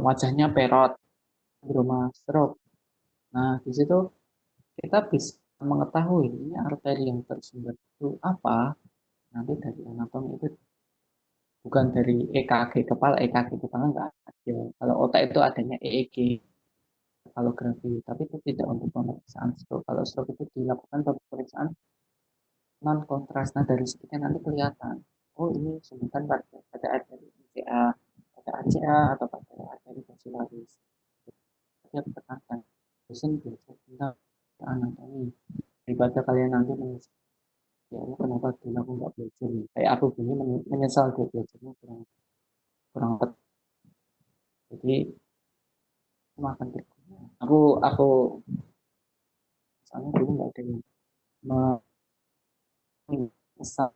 wajahnya perot, sindroma stroke. Nah, di situ kita bisa mengetahui ini arteri yang tersumbat itu apa nanti dari anatomi itu, bukan dari EKG kepala, EKG kepala nggak ada. Kalau otak itu adanya EEG, kalografi, tapi itu tidak untuk pemeriksaan stroke. Kalau stroke itu dilakukan pemeriksaan non kontras. Nah, dari situ nanti kelihatan, oh ini sumbatan pada arteri ACA, pada ACA atau pada arteri basilaris. Dia tekankan dosen belajar tentang anatomi daripada kalian nanti menyesal, ya Allah kenapa dulu aku nggak belajar nih, kayak aku gini menyesal gue belajarnya kurang kurang tepat. Jadi makan berguna. Aku misalnya dulu nggak ada yang menyesal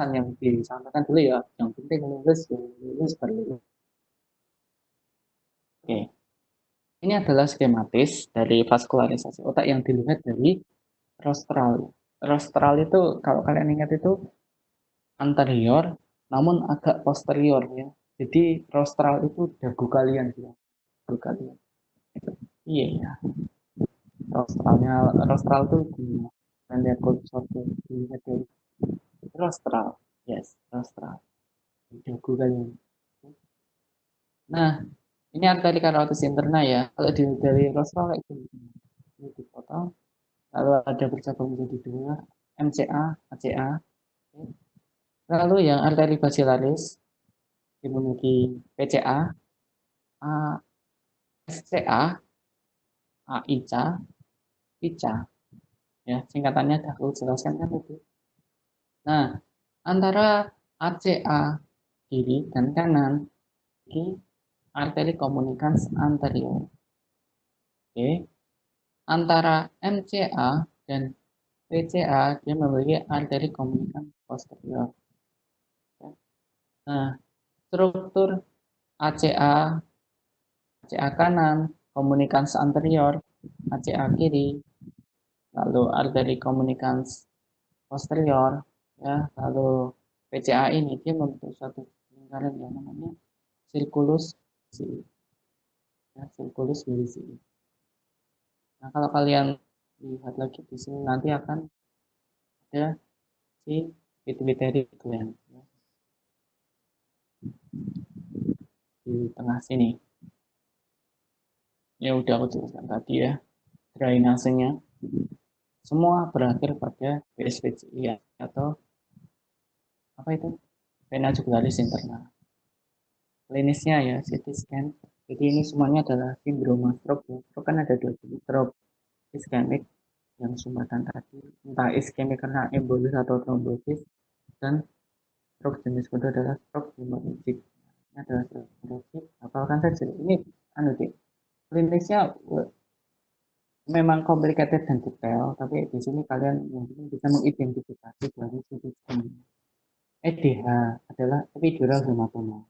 yang disampaikan dulu ya, yang penting lulus ya, lulus berlulus. Oke, ini adalah skematis dari vaskularisasi otak yang dilihat dari rostral. Rostral itu kalau kalian ingat itu anterior namun agak posterior ya. Jadi rostral itu dagu kalian ya, dagu kalian. Iya ya, rostralnya, rostral itu di kalian lihat kursor dilihat dari rostral. Yes, rostral. Dagu kalian. Nah, ini arteri carotis interna ya. Kalau dari rostral kayak gini. Ini dipotong, lalu ada bercabang menjadi dua, MCA, ACA. Lalu yang arteri basilaris dimiliki PCA, SCA, AICA, PICA. Ya, singkatannya dah aku jelaskan kan tadi. Nah, antara ACA kiri dan kanan ini arteri komunikans anterior. Oke. Antara MCA dan PCA dia memiliki arteri komunikans posterior. Nah, struktur ACA, ACA kanan, komunikans anterior, ACA kiri, lalu arteri komunikans posterior, ya, lalu PCA ini dia membentuk satu lingkaran yang namanya circulus visi, ya, circulus visi. Nah, kalau kalian lihat lagi di sini nanti akan ada si pituitary gland, ya, di tengah sini. Ya udah aku jelaskan tadi ya, drainasenya semua berakhir pada PSVCI ya, atau apa itu, vena jugularis interna. Klinisnya ya CT scan. Jadi ini semuanya adalah sindroma stroke ya. Stroke kan ada dua jenis, stroke iskemik yang sumbatan tadi, entah iskemik karena embolis atau trombosis, dan stroke jenis kedua adalah stroke hemorrhagic. Ini adalah stroke hemorrhagic. Hafalkan saja. Ini anu klinisnya memang complicated dan detail, tapi di sini kalian mungkin bisa mengidentifikasi dari CT scan. EDH adalah epidural hematoma.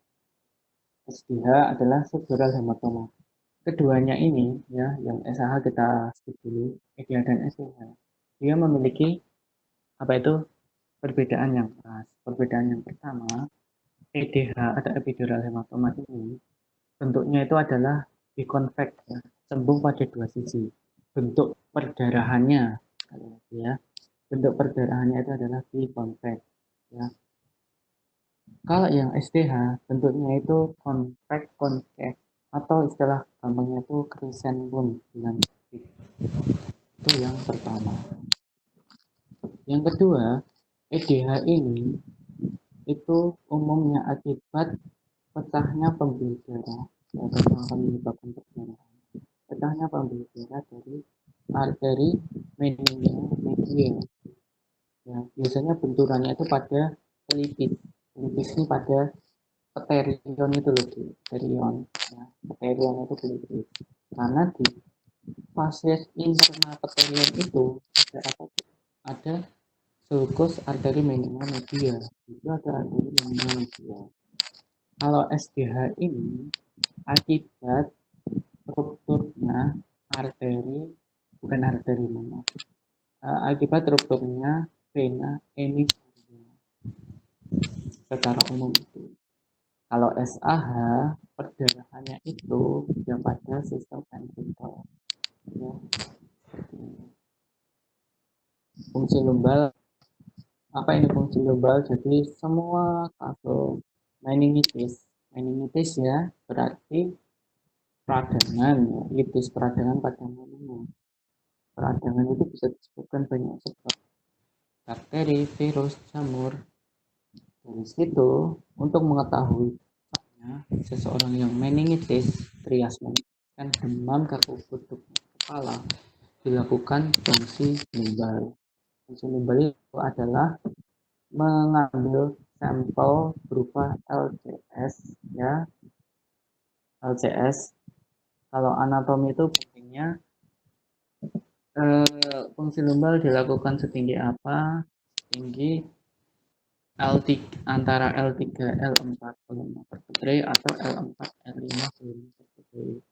SDH adalah subdural hematoma. Keduanya ini ya, yang SAH kita skip dulu, EDH dan SDH. Dia memiliki apa itu perbedaan yang keras. Perbedaan yang pertama, EDH atau epidural hematoma ini bentuknya itu adalah biconvex ya, cembung pada dua sisi. Bentuk perdarahannya ya, bentuk perdarahannya itu adalah biconvex ya. Kalau yang STH bentuknya itu convex concave atau istilah gampangnya itu crescent bone dengan itu yang pertama. Yang kedua, EDH ini itu umumnya akibat pecahnya pembuluh darah atau yang akan menyebabkan perdarahan. Pecahnya pembuluh darah dari arteri meningia media. Ya, biasanya benturannya itu pada pelipis. Pelipis ini pada pterion itu loh, pterion. Ya, pterion itu pelipis. Karena di fase internal pterion itu ada apa? Ada sulcus arteri meningia media. Itu ada arteri meningia media. Kalau SDH ini akibat rupturnya arteri, bukan arteri mana, akibat rupturnya vena emisaria secara umum itu. Kalau SAH perdarahannya itu ya pada sistem ventrikel. Ya. Fungsi lumbal, apa ini fungsi lumbal? Jadi semua kasus meningitis ya berarti peradangan, ya, itis peradangan pada mana? Peradangan itu bisa disebabkan banyak sebab, bakteri, virus, jamur. Dari situ, untuk mengetahui seseorang yang meningitis, trias menunjukkan demam, kaku kuduk kepala, dilakukan fungsi lumbal. Fungsi lumbal itu adalah mengambil sampel berupa LCS, ya, LCS. Kalau anatomi itu pentingnya fungsi lumbal dilakukan setinggi apa? Setinggi L3, antara L3 L4 volume per degree atau L4 L5 volume per degree.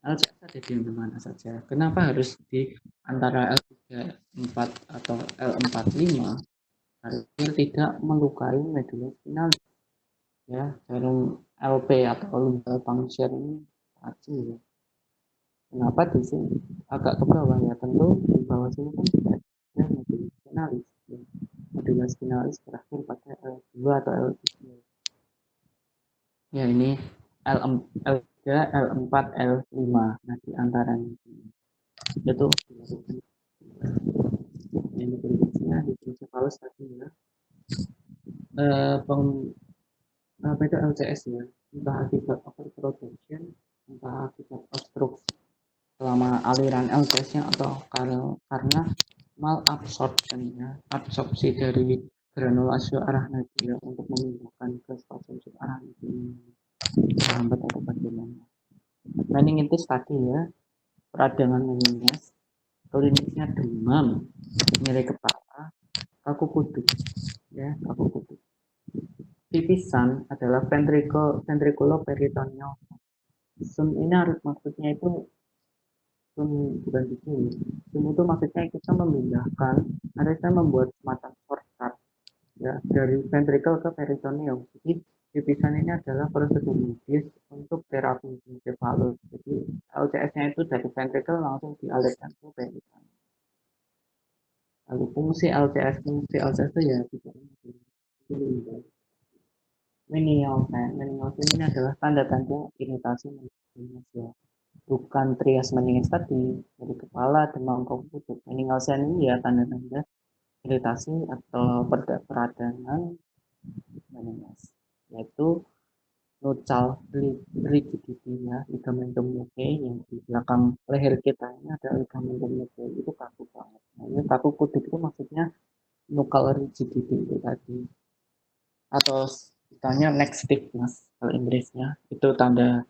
LCS ada di mana saja. Kenapa harus di antara L3 4 atau L4 5? Agar tidak melukai medula spinalis, ya. Jarum LP atau lumbal puncture ini kecil, ya. Kenapa di sini agak ke bawah, ya? Tentu di bawah sini kan tidak ada medula spinalis, ya. Medula spinalis berakhir pada L2 atau L3. Ya, ini L3, L4, L5. Nah, di antaranya itu yang berikutnya hidrocephalus tadi, ya. Peng, apa itu LCS, ya? Entah akibat overproduction, entah akibat obstruksi selama aliran LCS-nya atau karena malabsorption, ya, absorpsi dari granulasi arah nadia untuk memindahkan ke stasiun arah nadia terhambat atau bagaimana. Meningitis tadi, ya, peradangan meningitis, klinisnya demam, nyeri kepala, kaku kuduk, ya, kaku kuduk. Pipisan adalah ventriculoperitoneal. Sum ini harus maksudnya itu sum bukan itu. Sum itu maksudnya kita memindahkan, ada kita membuat semacam shortcut, ya, dari ventricle ke peritoneum. Jadi pipisan ini adalah prosedur medis untuk terapi encefalus. Jadi LCS-nya itu dari ventricle langsung dialirkan ke peritoneum. Lalu fungsi LCS itu ya tidak menial ini adalah tanda-tanda iritasi meningitis, ya. Bukan trias meningitis tadi, dari kepala, demam, kaku kuduk. Meningitis ini ya tanda-tanda iritasi atau peradangan meningitis, yaitu nuchal rigidity, ya, ligamentum nuchae yang di belakang leher kita ini ada ligamentum nuchae, itu kaku banget. Nah, ini kaku kuduk itu maksudnya nuchal rigidity itu tadi, atau istilahnya neck stiffness kalau Inggrisnya. Itu tanda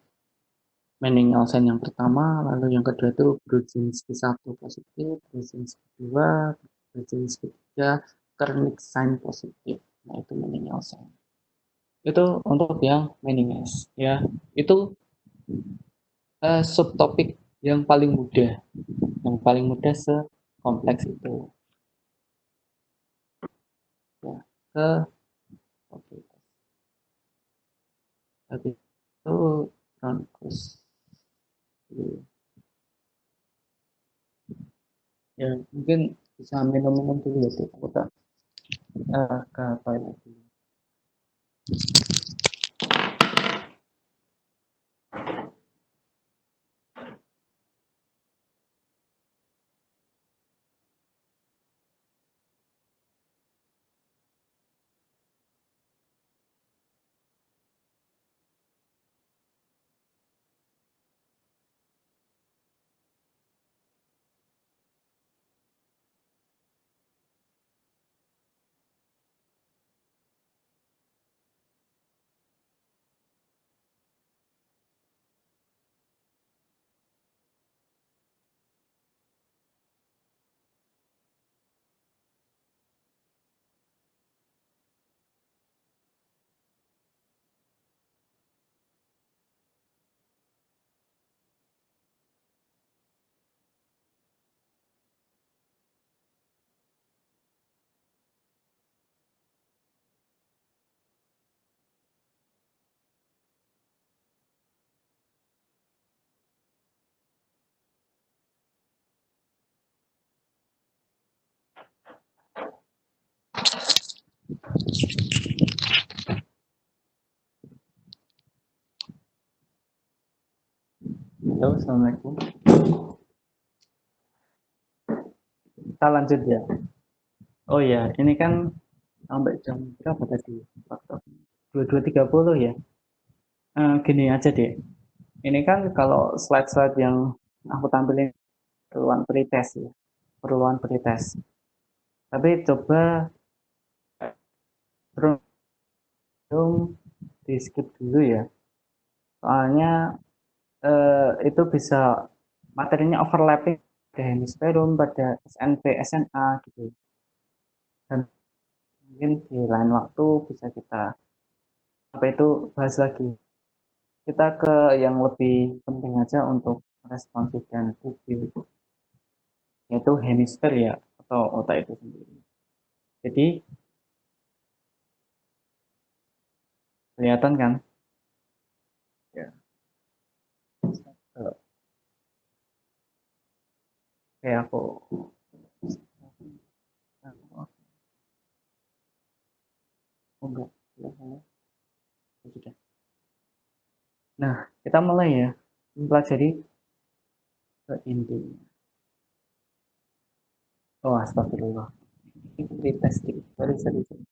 Meninggalsen yang pertama, lalu yang kedua itu Brudzinski 1 positif, Brudzinski 2, Brudzinski 3, Kernik sign positif. Nah, itu Meninggalsen. Itu untuk yang meninges, ya. Itu subtopik yang paling mudah. Yang paling mudah sekompleks itu. Ya, ke oke. Habis itu bronkus. Ya, mungkin bisa minum-minum dulu ya, tuh. Aku tak ke toilet dulu. Halo, Assalamualaikum. Kita lanjut ya. Oh ya, ini kan sampai jam berapa tadi? Waktu 22.30 ya. Gini aja deh. Ini kan kalau slide-slide yang aku tampilin perluan pretest ya. Perluan pretest. Tapi coba belum di skip dulu ya. Soalnya itu bisa materinya overlapping pada hemisferum, pada SNP, SNA gitu. Dan mungkin di lain waktu bisa kita apa itu bahas lagi. Kita ke yang lebih penting aja untuk responsif dan pupil, yaitu hemisfer ya, atau otak itu sendiri. Jadi kelihatan kan? Ya. Kalau kayak aku, enggak, sudah. Nah, kita mulai ya mempelajari ke intinya. Oh, astagfirullah. Ini testing. Sorry, sorry, sorry.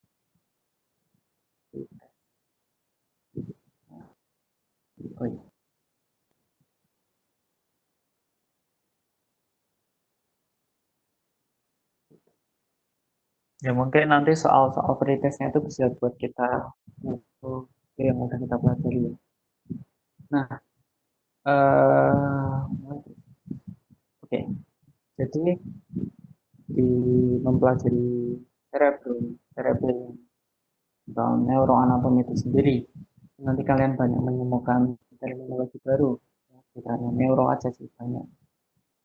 Oh, iya. Ya mungkin nanti soal-soal pretestnya itu bisa buat kita itu yang udah kita pelajari ya. Nah, oke. Jadi di mempelajari cerebrum, cerebrum atau neuroanatomi itu sendiri, nanti kalian banyak menemukan terminologi baru. Kita hanya neuro aja sih banyak.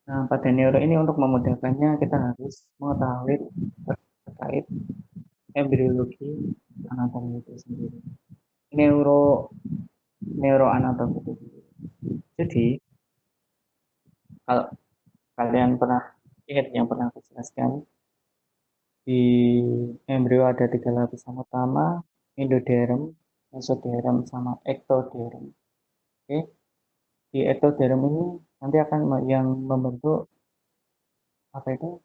Nah, pada neuro ini untuk memudahkannya kita harus mengetahui terkait embriologi anatomi itu sendiri. Neuro neuroanatomi itu sendiri. Jadi, kalau kalian pernah ingat yang pernah aku jelaskan, di embrio ada tiga lapisan utama, endoderm, mesoderm, sama ektoderm. Oke, di ektoderm ini nanti akan yang membentuk apa itu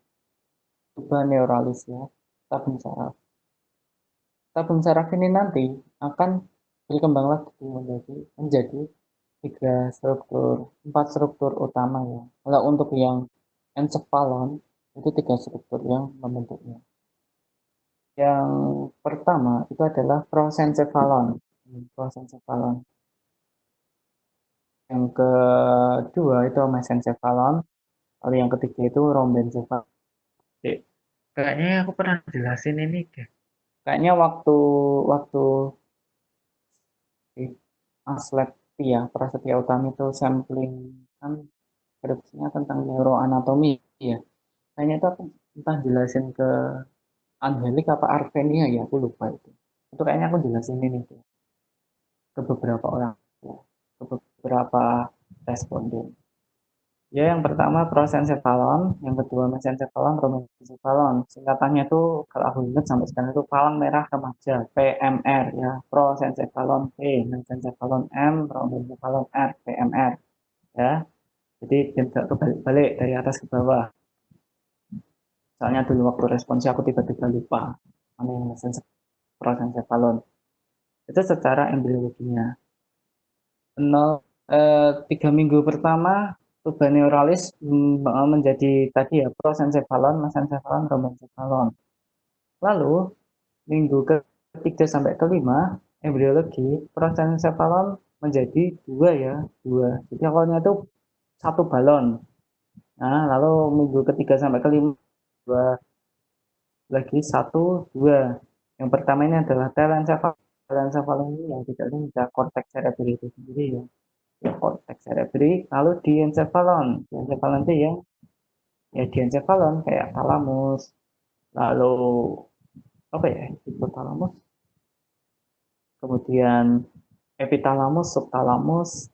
tuba neuralis ya, tabung saraf. Tabung saraf ini nanti akan berkembang lagi menjadi tiga struktur, empat struktur utama ya. Kalau untuk yang encephalon itu tiga struktur yang membentuknya. Yang pertama itu adalah prosencephalon. Prosencephalon. Yang kedua itu mesencephalon. Lalu yang ketiga itu rhombencephalon. Kayaknya aku pernah jelasin ini deh. Kayaknya waktu waktu di Aslet ya, Prasetya Utami itu sampling kan skripsinya tentang neuroanatomi ya. Kayaknya itu aku entah jelasin ke Angelic apa Arvenia ya, aku lupa itu. Itu kayaknya aku jelasin ini tuh ke beberapa orang, ya, ke beberapa responden. Ya, yang pertama prosencephalon, yang kedua mesencephalon, romencephalon. Singkatannya itu kalau aku ingat sampai sekarang itu palang merah remaja, PMR ya, prosencephalon P, mesencephalon M, romencephalon R, PMR ya. Jadi tidak kebalik-balik dari atas ke bawah. Soalnya dulu waktu responsi aku tiba-tiba lupa mana yang prosencephalon. Itu secara embriologinya. 3 minggu pertama tuba neuralis menjadi tadi ya prosencephalon, mesencephalon, rhombencephalon. Lalu minggu ketiga sampai kelima embriologi prosencephalon menjadi dua ya, dua. Jadi awalnya itu satu balon. Nah, lalu minggu ketiga sampai kelima dua lagi satu dua. Yang pertama ini adalah telencephalon. Telencephalon ini yang tidak bisa korteks cerebri itu sendiri ya. Korteks cerebri, lalu diencephalon. Diencephalon itu yang ya diencephalon kayak talamus, lalu apa ya, hipotalamus, kemudian epitalamus, subtalamus,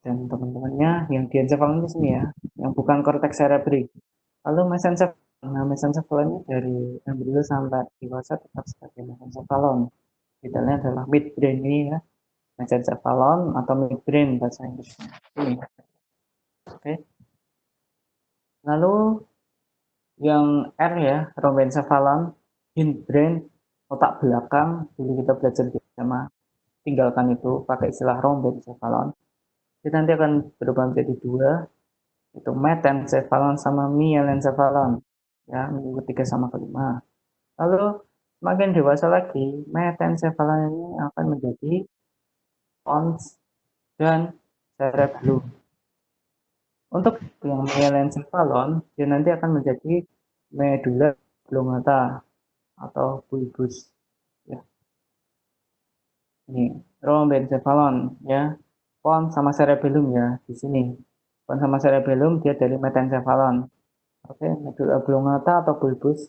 dan teman-temannya yang diencephalon itu sini ya, yang bukan korteks cerebri. Lalu mesencephalon Nah, mesencephalon ini dari embrio sampai dewasa tetap sebagai mesencephalon. Detailnya adalah midbrain ini ya, mesencephalon atau midbrain bahasa Inggrisnya. Ini. Oke. Lalu yang R ya, rhombencephalon, hindbrain, otak belakang. Dulu kita belajar sama, tinggalkan itu pakai istilah rhombencephalon. Kita nanti akan berubah menjadi dua, itu metencephalon sama mielencephalon. Ya, minggu ketiga sama kelima. Lalu semakin dewasa lagi, metencephalon ini akan menjadi pons dan cerebellum. Untuk yang mielencephalon, dia nanti akan menjadi medulla oblongata atau bulbus. Ya, ini rhombencephalon ya, pons sama cerebellum ya di sini. Pons sama cerebellum dia dari metencephalon. Oke, medulla oblongata atau bulbus,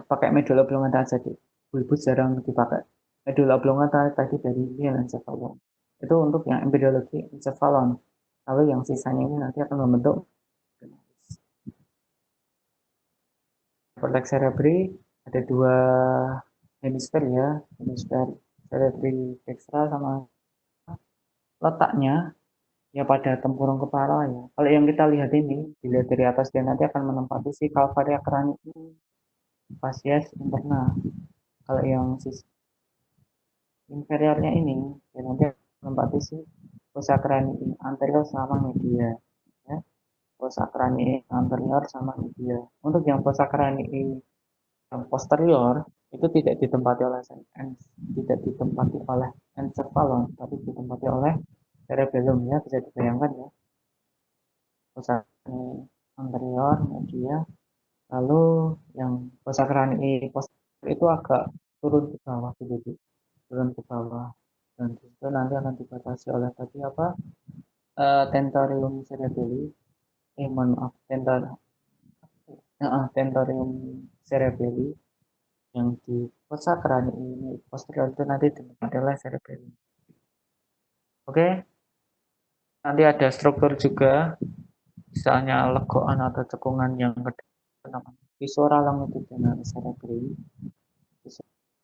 pakai medulla oblongata aja deh. Bulbus jarang dipakai. Medulla oblongata tadi dari mielencephalon. Itu untuk yang embryologi encephalon. Lalu yang sisanya ini nanti akan membentuk cortex cerebri. Ada dua hemisfer ya, hemisfer cerebri dextra sama letaknya ya pada tempurung kepala ya. Kalau yang kita lihat ini, dilihat dari atas dia nanti akan menempati si calvaria cranii facies interna. Kalau yang sisi inferiornya ini, ya nanti menempati si fossa cranii anterior sama media. Ya. Fossa cranii anterior sama media. Untuk yang fossa cranii yang posterior itu tidak ditempati oleh encephalon, tapi ditempati oleh cerebellum ya, bisa dibayangkan ya. Fossa cranii anterior media. Lalu yang fossa cranii posterior itu agak turun ke bawah begitu, turun ke bawah, dan itu nanti akan dibatasi oleh tadi apa, tentorium cerebelli, mohon maaf, tentorium cerebelli yang di fossa cranii ini posterior itu nanti ditempati oleh cerebellum. Oke, nanti ada struktur juga, misalnya legokan atau cekungan yang kedua, viscera longitudinal cerebri.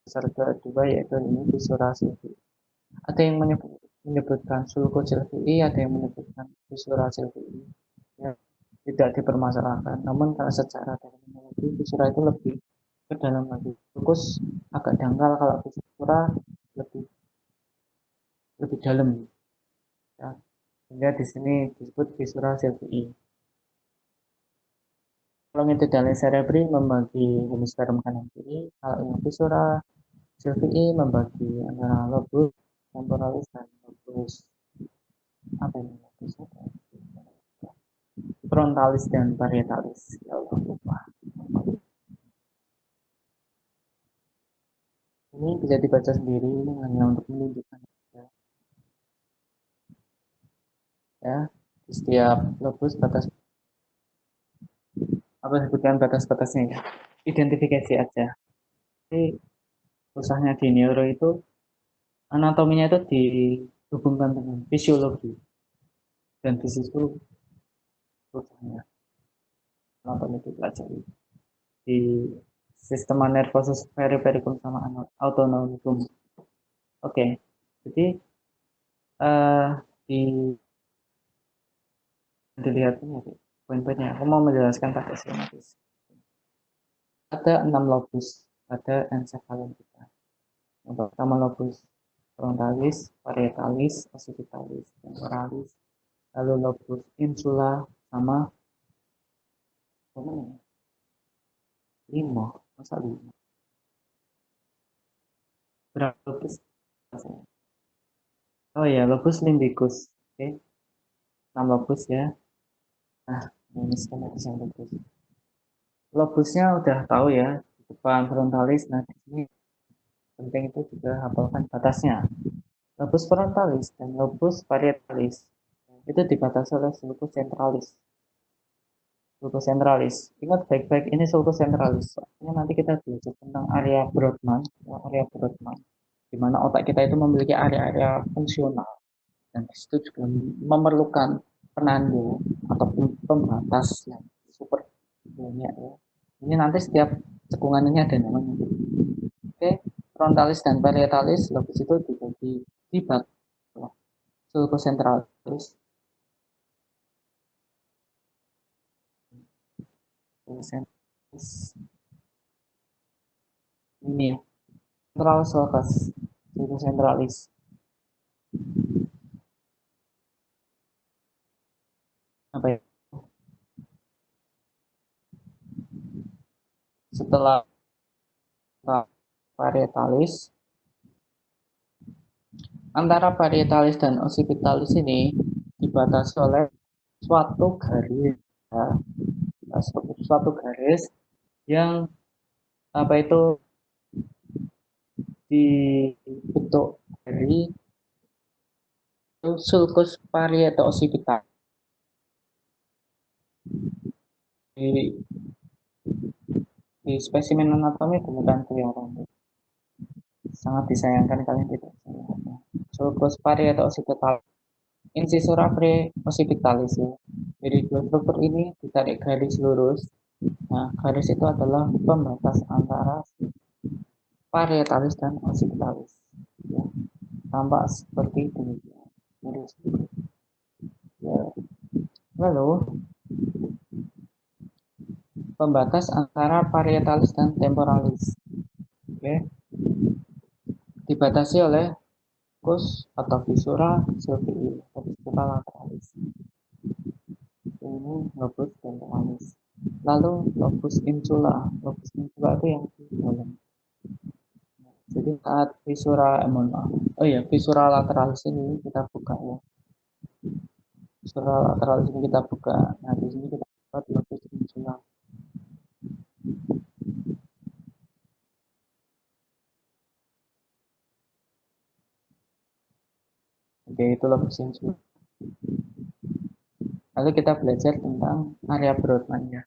Besar kedua yaitu ini viscera sylvii. Ada yang menyebutkan sulcus sylvii, ada yang menyebutkan viscera sylvii. Ya, tidak dipermasalahkan. Namun kalau secara terminologi viscera itu lebih ke dalam lagi. Sulcus agak dangkal, kalau viscera lebih lebih dalam. Ya. Sehingga di sini disebut viscera sylvii. Kalau itu dari cerebri membagi hemisfer kanan kiri, kalau yang viscera sylvii membagi antara lobus temporalis dan lobus apa ini, lobus frontalis dan parietalis. Ya Allah lupa. Ini bisa dibaca sendiri, ini hanya untuk menunjukkan ya, di setiap lobus batas, apa sebutkan batas-batasnya ya, identifikasi aja. Jadi susahnya di neuro itu anatominya itu dihubungkan dengan fisiologi, dan di situ susahnya anatomi dipelajari di sistema nervosus perifericum sama autonomicum. Oke, jadi di dilihat ini poin-poinnya. Aku mau menjelaskan pakai skematis. Ada 6 lobus pada encephalon kita. Yang pertama lobus frontalis, parietalis, occipitalis, temporalis, lalu lobus insula sama mana ya? 5, masa 5? Berapa lobus? Oh ya, lobus limbicus. Oke, 6 lobus ya. Nah, ini skematis yang lobus. Lobusnya udah tahu ya, di depan frontalis. Nah, ini penting itu juga hafalkan batasnya. Lobus frontalis dan lobus parietalis itu dibatasi oleh sulcus centralis. Sulcus centralis. Ingat baik-baik, ini sulcus centralis. Soalnya nanti kita belajar tentang area Brodmann, area Brodmann, di mana otak kita itu memiliki area-area fungsional, dan disitu juga memerlukan penanda ataupun pembatas yang super banyak ya. Ini nanti setiap cekungan ini ada namanya. Oke, frontalis dan parietalis lobus itu dibagi di bawah sulcus centralis. Ini ya, central sulcus, sulcus centralis. Apa ya? Setelah parietalis, antara parietalis dan occipitalis ini dibatasi oleh suatu garis, ya, suatu garis yang apa itu dibentuk dari sulcus parieto occipitalis. Di, di spesimen anatomi demikian kelihatan. Sangat disayangkan kalian tidak melihatnya. Sulcus parieto occipitalis, incisura pre-occipitalis ya. Jadi dua struktur ini ditarik garis lurus. Nah, garis itu adalah pembatas antara parietalis dan occipitalis. Ya, tampak seperti demikian. Ya. Lalu pembatas antara parietalis dan temporalis. Oke. Dibatasi oleh locus atau visura silvii atau visura lateralis. Ini lobus temporalis. Lalu lobus insula. Lobus insula itu yang di dalam. Jadi saat visura, oh ya, visura lateralis ini kita buka ya. Visura lateralis ini kita buka. Nah, di sini kita dapat lobus insula. Oke, itu lobus insula. Lalu kita belajar tentang area Brodmann ya.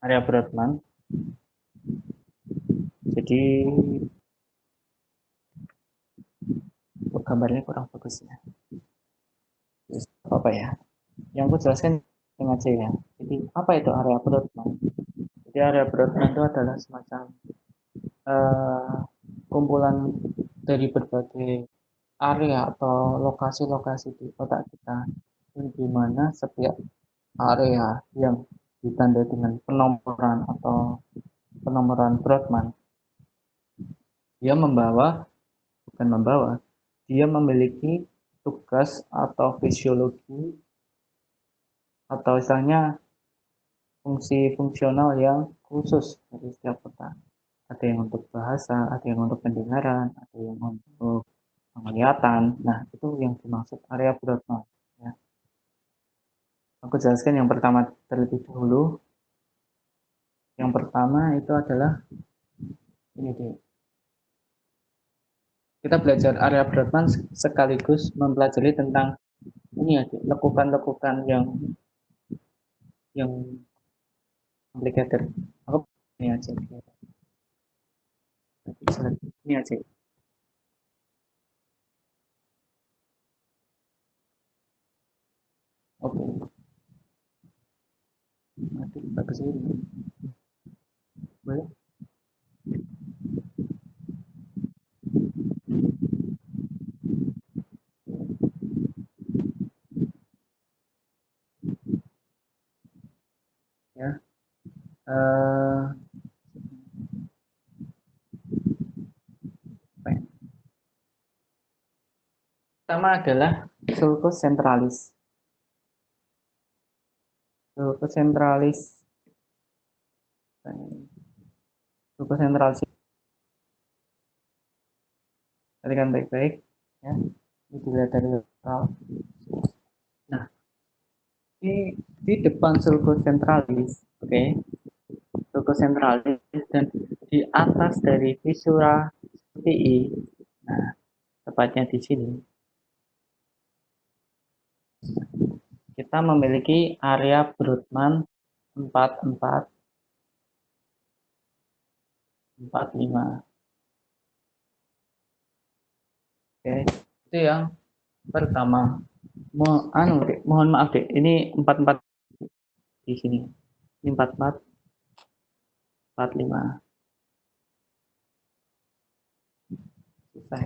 Area Brodmann. Jadi gambarnya kurang bagus ya. Apa ya? Yang aku jelaskan dengan C ya. Jadi apa itu area Brodmann? Jadi area Brodmann itu adalah semacam kumpulan dari berbagai area atau lokasi-lokasi di otak kita, di mana setiap area yang ditandai dengan penomoran atau penomoran Brodmann, dia memiliki tugas atau fisiologi atau misalnya fungsi fungsional yang khusus dari setiap otak. Ada yang untuk bahasa, ada yang untuk pendengaran, ada yang untuk penglihatan. Nah, itu yang dimaksud area Brodmann. Ya. Aku jelaskan yang pertama terlebih dahulu. Yang pertama itu adalah ini deh. Kita belajar area Brodmann sekaligus mempelajari tentang ini ya, lekukan-lekukan yang complicated. Aku ini aja. Ini aja. Oke. Nanti bagus ini. Boleh? Ya. Pertama adalah sulcus centralis. Sulcus centralis. Sulcus centralis. Perhatikan baik-baik. Ya. Ini dilihat dari lokal. Nah, di depan sulcus centralis, oke, sulcus centralis dan di atas dari visura VI. Nah, tepatnya di sini. Kita memiliki area Brodmann 4445. Oke, itu yang pertama. Mohon maaf deh, ini 44 di sini. Ini 44 45. Susah.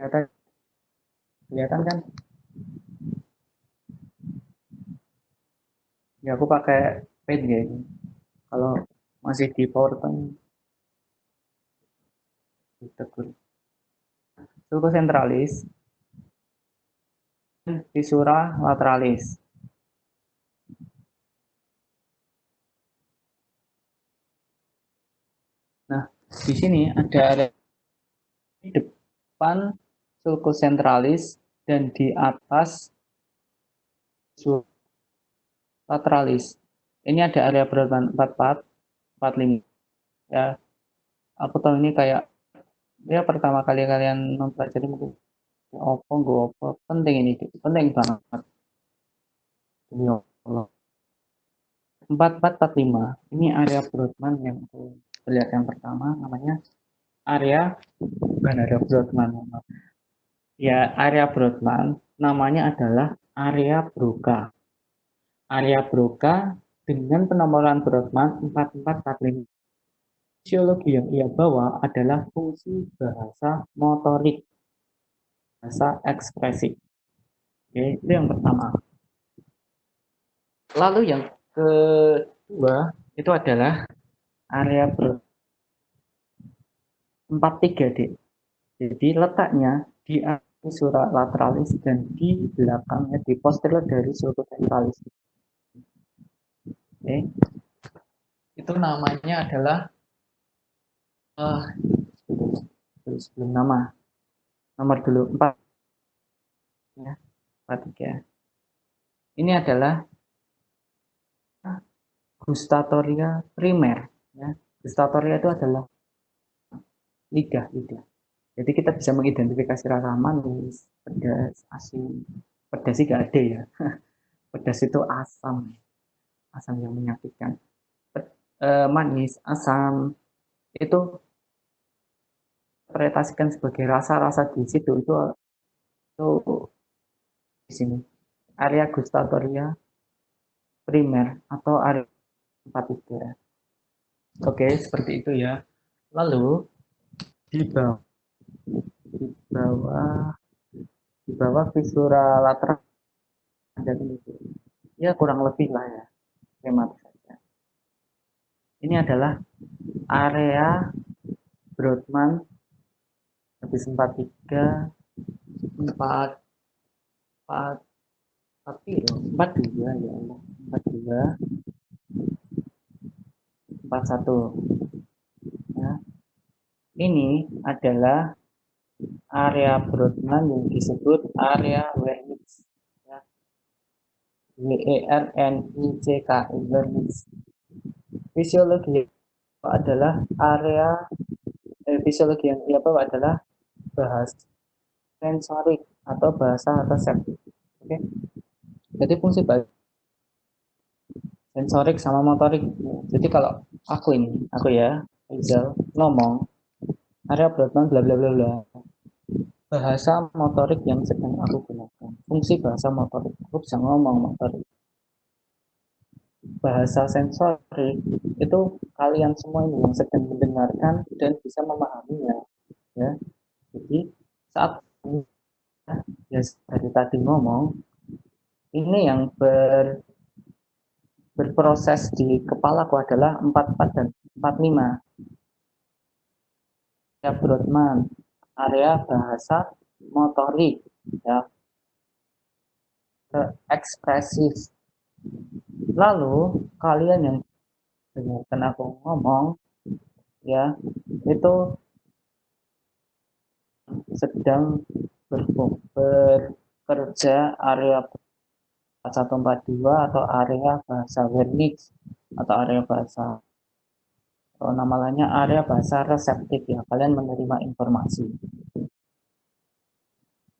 Kelihatan, kelihatan kan? Ya aku pakai pen ya ini. Kalau masih di PowerPoint ditegur. Sulcus centralis, fissura lateralis. Nah, di sini ada di depan sulcus centralis dan di atas lateralis. Ini ada area Brodmann 44, 45. Ya, aku tahu ini kayak ya pertama kali kalian mempelajari mungkin opo penting ini, penting banget. 4445 ini area Brodmann yang aku lihat yang pertama, namanya area bukan area Brodmann ya, area Brodmann namanya adalah area Broca. Area Broca dengan penomoran Brodmann 4445. Fisiologi yang ia bawa adalah fungsi bahasa motorik, bahasa ekspresi. Oke, itu yang pertama. Lalu yang kedua itu adalah area 43D. Jadi letaknya di fissura lateralis dan di belakangnya, di posterior dari sulcus centralis. Oke. Itu namanya adalah sebelum nama, nomor dulu 4 ya, 43. Ini adalah gustatoria primer ya. Gustatoria itu adalah lidah. Jadi kita bisa mengidentifikasi rasa manis, pedas, asin. Pedas sih gak ada ya. Pedas itu asam yang menyakitkan. Manis, asam itu interpretasikan sebagai rasa-rasa di situ itu di sini area gustatoria primer atau area 43. Oke, seperti itu ya. Lalu di bawah di bawah fissura lateral ada ini. Ya kurang lebih lah ya. Skematis saja. Ini adalah area Brodmann habis 43 4 4 42 ya Allah, 42 41 ya. Ini adalah area Brodmann yang disebut area Wernicke ya. WERNICKE Wernicke. Fisiologi adalah area fisiologi yang ia bawa adalah bahasa sensorik atau bahasa reseptif. Oke. Jadi fungsi bahasa sensorik sama motorik. Jadi kalau aku ya, Rizal ngomong area Brodmann bla bla bla bla. Bahasa motorik yang sedang aku gunakan. Fungsi bahasa motorik. Aku bisa ngomong motorik. Bahasa sensorik itu kalian semua ini yang sedang mendengarkan dan bisa memahaminya. Ya. Jadi saat ya dari tadi ngomong, ini yang berproses di kepalaku adalah 44 dan 45. Ya, Brodmann, area bahasa motorik, ya, ekspresif. Lalu kalian yang dengarkan aku ngomong, ya, itu sedang bekerja area 142 atau area bahasa Wernicke atau area bahasa atau nama lainnya area bahasa reseptif ya, kalian menerima informasi.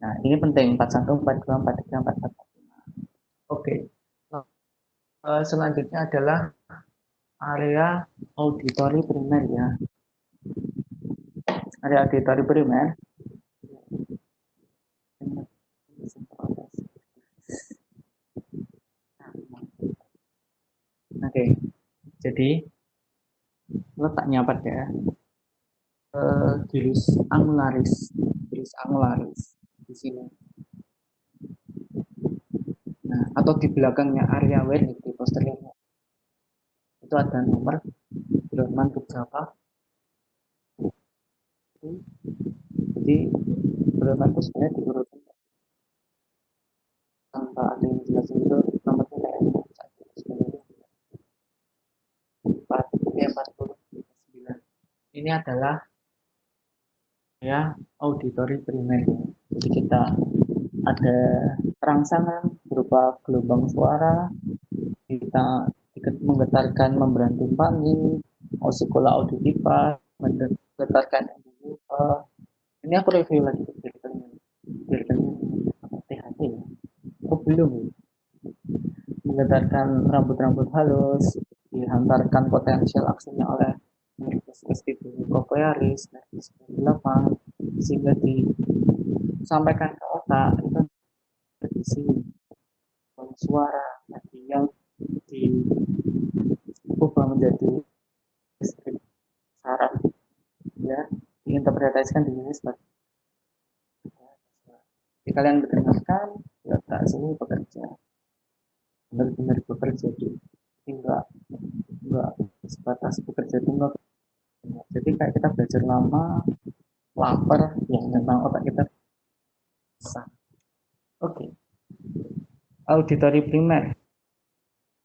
Nah, ini penting 41, 42, 43, 44. Oke. Selanjutnya adalah area auditori primer ya. Area auditori primer. Oke, jadi letaknya pada gilus angularis, gilus angularis di sini. Nah, atau di belakangnya area Wernicke di posteriornya itu ada nomor Broadman beberapa. Jadi Broadman itu sebenarnya diurutkan tanpa ada yang jelasin itu nomornya kayak sebenarnya 49. Ini adalah ya auditori primer. Jadi kita ada rangsangan berupa gelombang suara, kita menggetarkan membran timpani, oscula auditiva, menggetarkan ini aku review lagi biar THT ya. Oh belum, menggetarkan rambut-rambut halus, dihantarkan potensial aksinya oleh nervus vestibulocochlearis, nervus 8, sehingga disampaikan ke otak itu di sini suara yang diubah menjadi listrik saraf ya, diinterpretasikan di sini sebagai jadi kalian mendengarkan ya tak sini bekerja benar-benar bekerja enggak sebatas bekerja tunggal. Jadi kayak kita belajar lama lapar yang memang otak kita sah. Oke, auditori primer,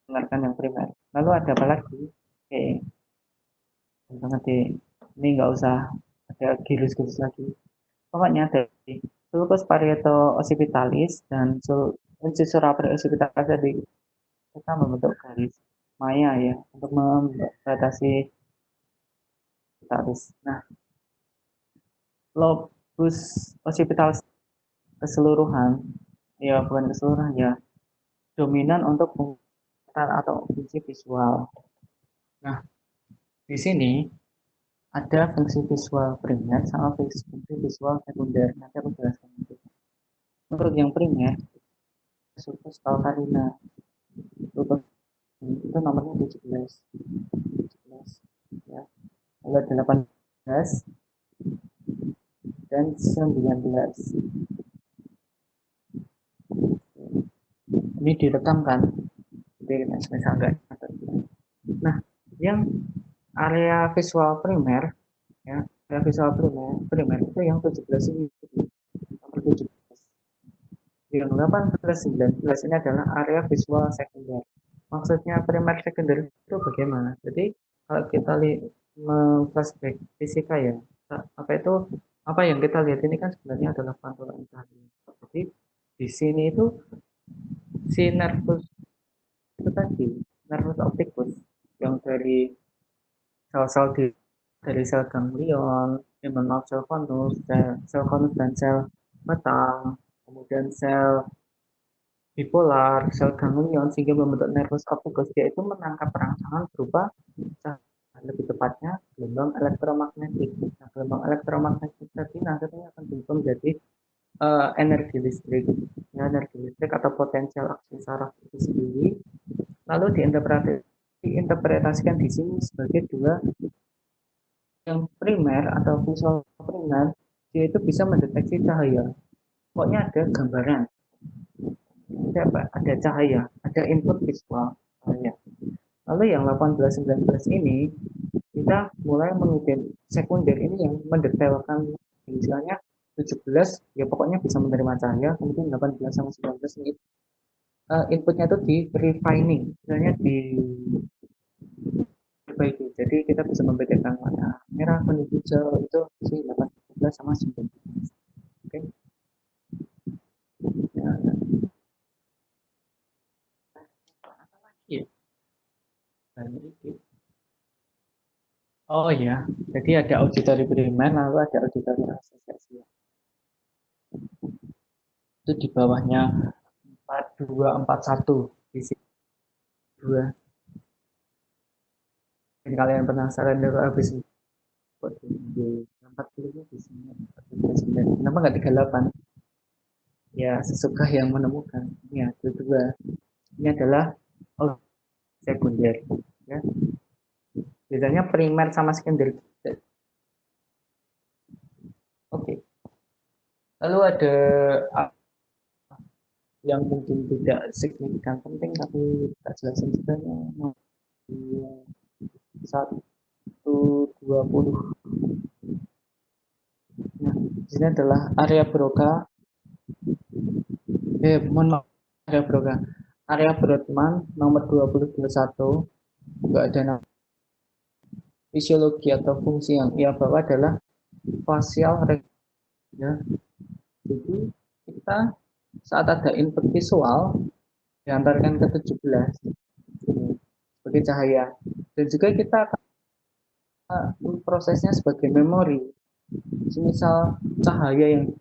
dengarkan yang primer. Lalu ada apa lagi? Oke, nanti ini nggak usah ada gilus-gilus lagi. Pokoknya dari sulcus parieto occipitalis dan incisor apre occipitalis tadi kita membentuk garis maya ya untuk membatasi occipitalis. Nah, lobus occipitalis keseluruhan, ya bukan keseluruhan ya, dominan untuk penglihatan atau fungsi visual. Nah, di sini ada fungsi visual primer sama fungsi visual sekunder. Nanti aku jelaskan itu. Menurut yang primer, sulcus calcarina itu nomornya 17, 17 ya. Lalu 18 dan 19. Ini direkam kan? Jadi misalkan. Nah, yang area visual primer ya, area visual primer itu yang 17 ini, nomor 17. Yang 18 19 ini adalah area visual sekunder. Maksudnya primer sekunder itu bagaimana? Jadi kalau kita flashback fisika ya, apa itu apa yang kita lihat ini kan sebenarnya adalah pantulan cahaya. Jadi di sini itu si nervus itu tadi, nervus opticus yang dari sel-sel dari sel ganglion, maaf sel konus, sel konus dan sel batang, kemudian sel bipolar, sel ganglion sehingga membentuk nervus opticus, yaitu menangkap rangsangan berupa lebih tepatnya gelombang elektromagnetik. Nah, gelombang elektromagnetik tadi nantinya akan berubah menjadi energi listrik, ya, energi listrik atau potensial aksi saraf itu sendiri. Lalu diinterpretasikan di sini sebagai dua yang primer atau visual primer, yaitu bisa mendeteksi cahaya. Pokoknya ada gambaran, ada cahaya, ada input visual cahaya. Lalu yang 18-19 ini kita mulai mengikuti sekunder ini yang mendetailkan, misalnya 17 ya pokoknya bisa menerima cahaya, kemudian 18 sama 19 ini inputnya itu di refining, misalnya di perbaiki. Jadi kita bisa membedakan mana merah, kuning, hijau itu si 18 sama 19. Oke. Ya. Apa lagi ya? Oh ya, jadi ada auditori primer lalu ada auditori asosiasi. itu di bawahnya 4241 di sini 2. Mungkin kalian penasaran kalau habis kok di 40 di sini 49. Kenapa nggak 38? Ya sesuka yang menemukan. Ya kedua, ini adalah sekunder. Ya. Bedanya primer sama sekunder. Oke. Lalu ada yang mungkin tidak signifikan penting tapi tak jelasin juga satu 20. Nah, di sini adalah area Broca. Mohon maaf, area Broca. Area Brodmann nomor 2021 nggak ada nama. Fisiologi atau fungsi yang ia bawa adalah facial ya. Jadi kita saat ada input visual diantarkan ke 17 sebagai cahaya dan juga kita akan prosesnya sebagai memori. Misal cahaya yang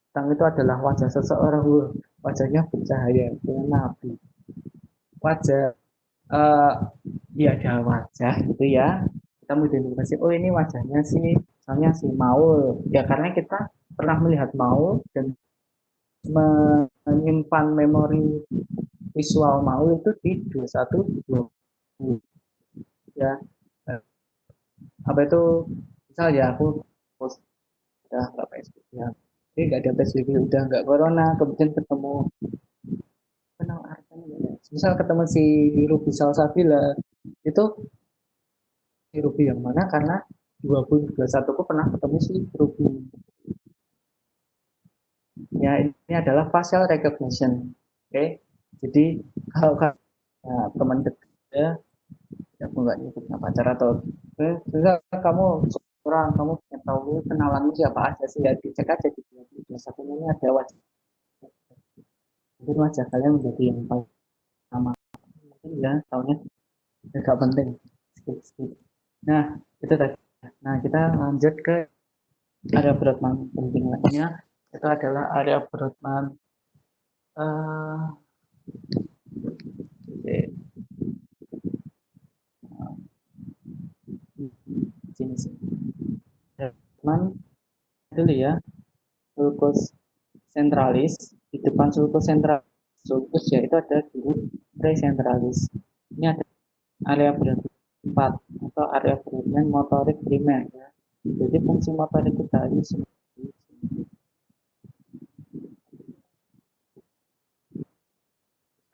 datang itu adalah wajah seseorang, wajahnya bercahaya dengan api. Wajah ya ada wajah gitu ya. Kita mengidentifikasi oh ini wajahnya sih misalnya si Maul. Ya karena kita pernah melihat Maul dan menyimpan memori visual Maul itu di 2120 ya. Apa itu misal ya aku post udah nggak PSBB ya jadi nggak ada PSBB udah nggak corona kemudian ketemu kenal Arkan ya misal ketemu si Ruby Salsabila itu si Ruby yang mana karena 2021 aku pernah ketemu si Ruby ya ini adalah facial recognition oke jadi kalau teman dekat ya aku nggak nyebutnya pacar atau kamu orang kamu pengen tahu kenalanmu siapa aja sih ya dicek aja di satu ini ada wajah mungkin wajah kalian menjadi yang paling sama mungkin ya tahunya agak penting skip. Nah itu tadi nah kita lanjut ke area Brodmann penting lainnya itu adalah area Brodmann sini Brodmann dulu ya sulcus centralis di depan sulcus centralis sulcus ya itu ada di precentralis ini ada area berempat atau area berhubungan motorik primer ya. Jadi fungsi motorik kita ini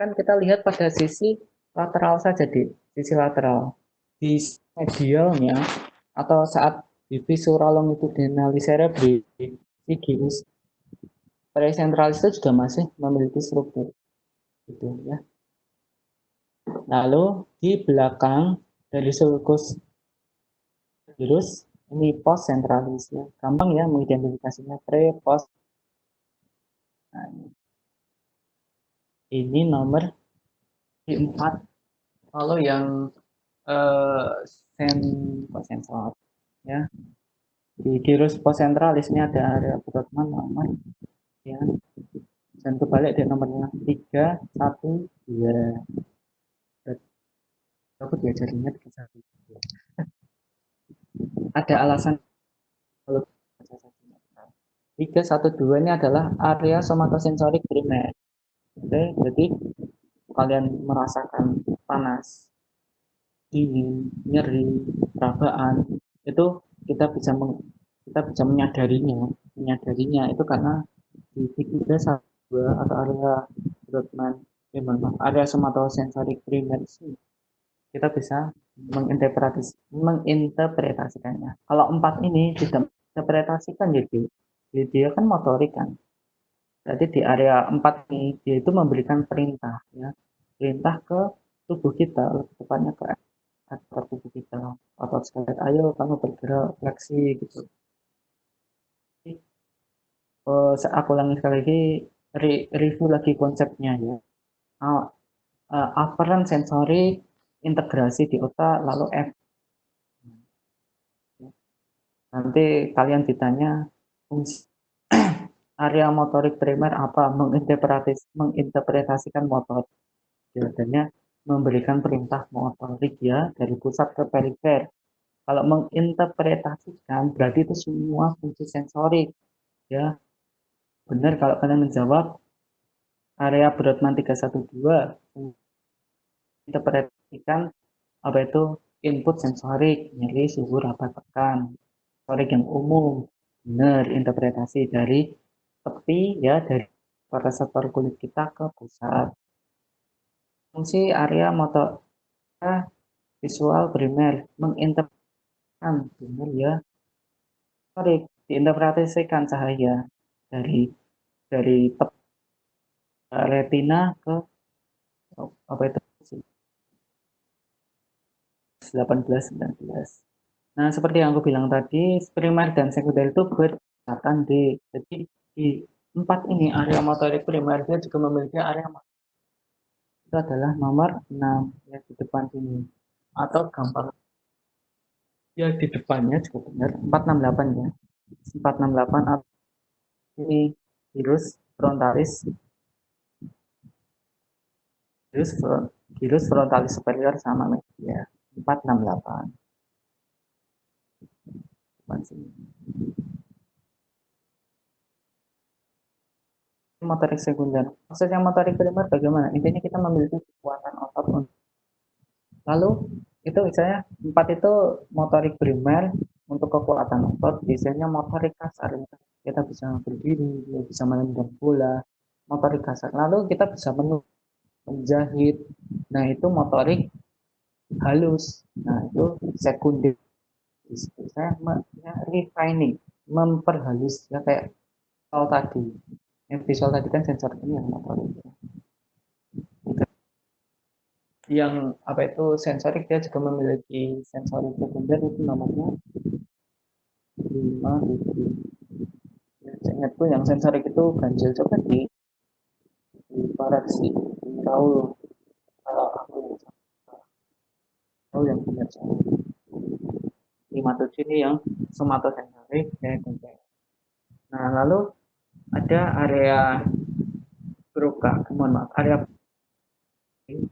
kan kita lihat pada sisi lateral saja di sisi lateral di medialnya atau saat di visual longitudinal cerebri si gyrus precentralis itu juga masih memiliki struktur gitu ya. Lalu di belakang dari sulcus gyrus ini post centralis ya. Gampang ya mengidentifikasinya pre post. Nah, ini nomor 4. Lalu yang sensor ya. Di gyrus post centralis ini ada area Brodmann nomor ya. Dan kebalik di nomornya 3, 1, 2. Aku diajarinnya 3, 1, 2. Ada alasan kalau 3, 1, 2 ini adalah area somatosensorik primer. Oke, jadi kalian merasakan panas, dingin, nyeri, rabaan, itu kita bisa menyadarinya itu karena di 3, 1, 2 atau area Brodmann area somatosensorik primer ini kita bisa menginterpretasikannya. Kalau 4 ini tidak interpretasikan jadi dia kan motorik kan. Berarti di area 4 ini dia itu memberikan perintah ya. Perintah ke tubuh kita, lebih tepatnya ke tubuh kita. Otot skelet, ayo kamu bergerak fleksi gitu. Aku ulangi sekali lagi review lagi konsepnya ya. Afferent sensory integrasi di otak lalu F. Nanti kalian ditanya fungsi area motorik primer apa? Menginterpretasikan motor. Jawabannya memberikan perintah motorik ya dari pusat ke perifer. Kalau menginterpretasikan berarti itu semua fungsi sensorik ya. Benar kalau kalian menjawab area Brodmann 312 interpretasikan apa itu input sensorik, nyeri, suhu, rapat, tekan. Sensorik yang umum. Benar interpretasi dari tepi ya dari reseptor kulit kita ke pusat. Fungsi area motor visual primer menginterpretasikan benar ya. Sorry, diinterpretasikan cahaya dari tepi retina ke apa itu 18 19. Nah, seperti yang aku bilang tadi, primer dan sekunder itu berdekatan di. Jadi di empat ini area motorik primer dia juga memiliki area itu adalah nomor 6 ya di depan sini. Atau gampang ya di depannya juga benar 468 ya. 468 atau ini virus frontalis virus frontalis superior sama media 468 depan sini. Motorik sekunder. Maksudnya motorik primer bagaimana? Intinya kita memiliki kekuatan otot. Lalu itu misalnya 4 itu motorik primer untuk kekuatan otot. Biasanya motorik kasar. Kita bisa berdiri, bisa menendang bola, motorik kasar. Lalu kita bisa menjahit. Nah itu motorik halus. Nah itu sekunder. Saya refining, memperhalus ya kayak visual tadi. Yang visual tadi kan sensor ini yang motorik. Yang apa itu sensorik dia juga memiliki sensorik sekunder itu namanya 5 tujuh. Saya ingat tuh yang sensorik itu ganjil coba di barat sih di Raul kalau aku tahu yang benar 57 ini yang somatosensorik ya. Nah lalu ada area broca, mohon maaf, area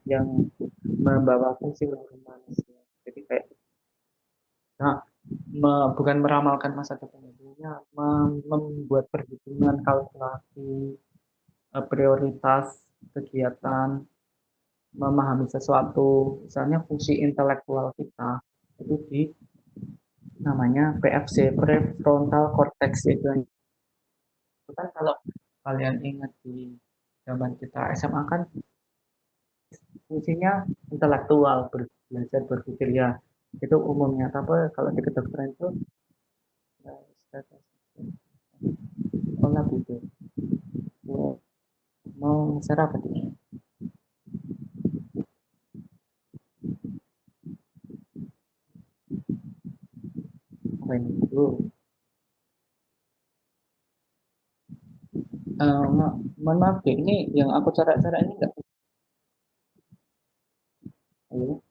yang membawa fungsi manusia. Jadi kayak nah, bukan meramalkan masa depan dunia, membuat perhitungan kalkulasi prioritas kegiatan, memahami sesuatu, misalnya fungsi intelektual kita itu di namanya PFC, prefrontal cortex itu kan kalau kalian ingat di zaman kita SMA kan fungsinya intelektual, belajar berpikir ya itu umumnya. Tapi kalau di kedokteran itu olah gitu. Mau share apa nih? Apa ini dulu? Mohon maaf deh, ini yang aku cara-cara ini enggak. Ayo.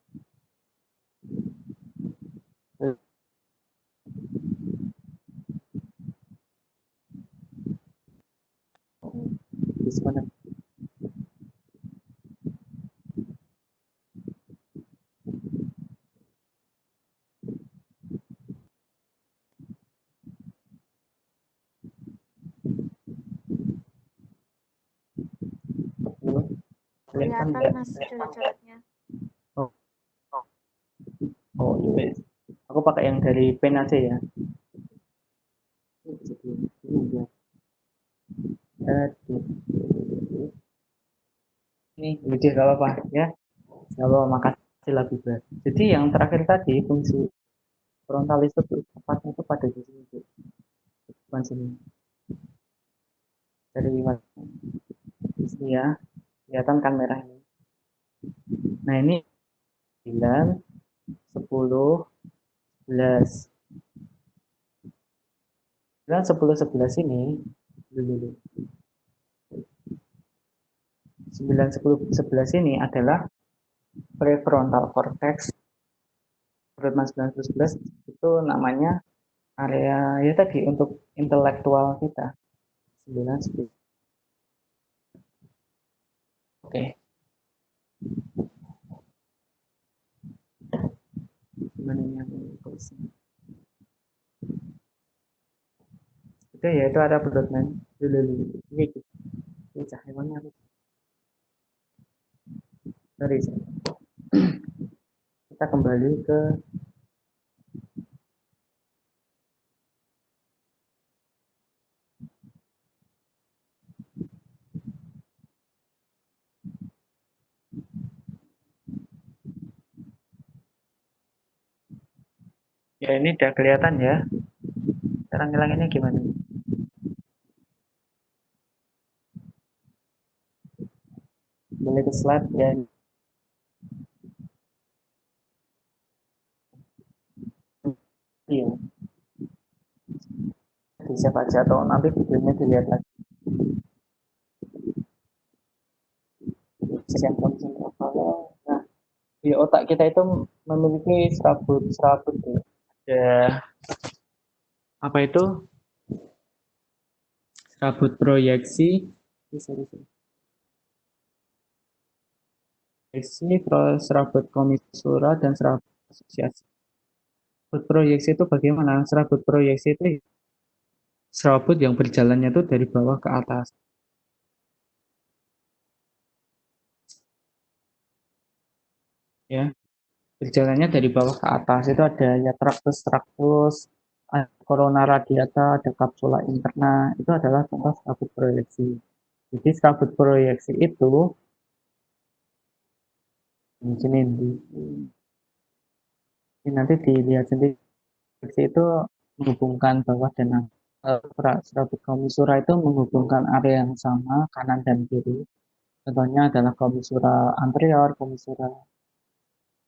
Disconnect. Kelihatan mas coret-coretnya. Oh, oh, iya. Aku pakai yang dari pen aja ya. Ini udah gak apa-apa ya. Gak apa-apa, makasih lah Biba. Jadi yang terakhir tadi fungsi frontalis itu tepatnya itu pada di sini. Bukan sini. Dari sini ya. Kelihatan kan merah ini. Nah ini 9, 10, 11. 9, 10, 11 ini dulu. 9, 10, 11 ini adalah prefrontal cortex. Brodmann 9, 11 itu namanya area ya tadi untuk intelektual kita. 9, 10. Oke. Gimana ini aku tulis? Itu ya, itu ada bloodline dulu. Ini cahayanya apa? Sorry. Kita kembali ke ya, ini udah kelihatan ya. Sekarang ngilanginnya gimana? Boleh ke slide ya. Iya. Bisa baca atau nanti videonya dilihat lagi. Yang Nah, di otak kita itu memiliki serabut ya. Ada apa itu? Serabut proyeksi. Serabut komisura dan serabut asosiasi. Serabut proyeksi itu bagaimana? Serabut proyeksi itu serabut yang berjalannya itu dari bawah ke atas. Ya, berjalannya dari bawah ke atas itu ada ya traktus, ada corona radiata, ada kapsula interna. Itu adalah contoh serabut proyeksi. Jadi serabut proyeksi itu di sini nanti dilihat sendiri, itu menghubungkan bawah dan atas. Serabut komisura itu menghubungkan area yang sama kanan dan kiri. Contohnya adalah komisura anterior, komisura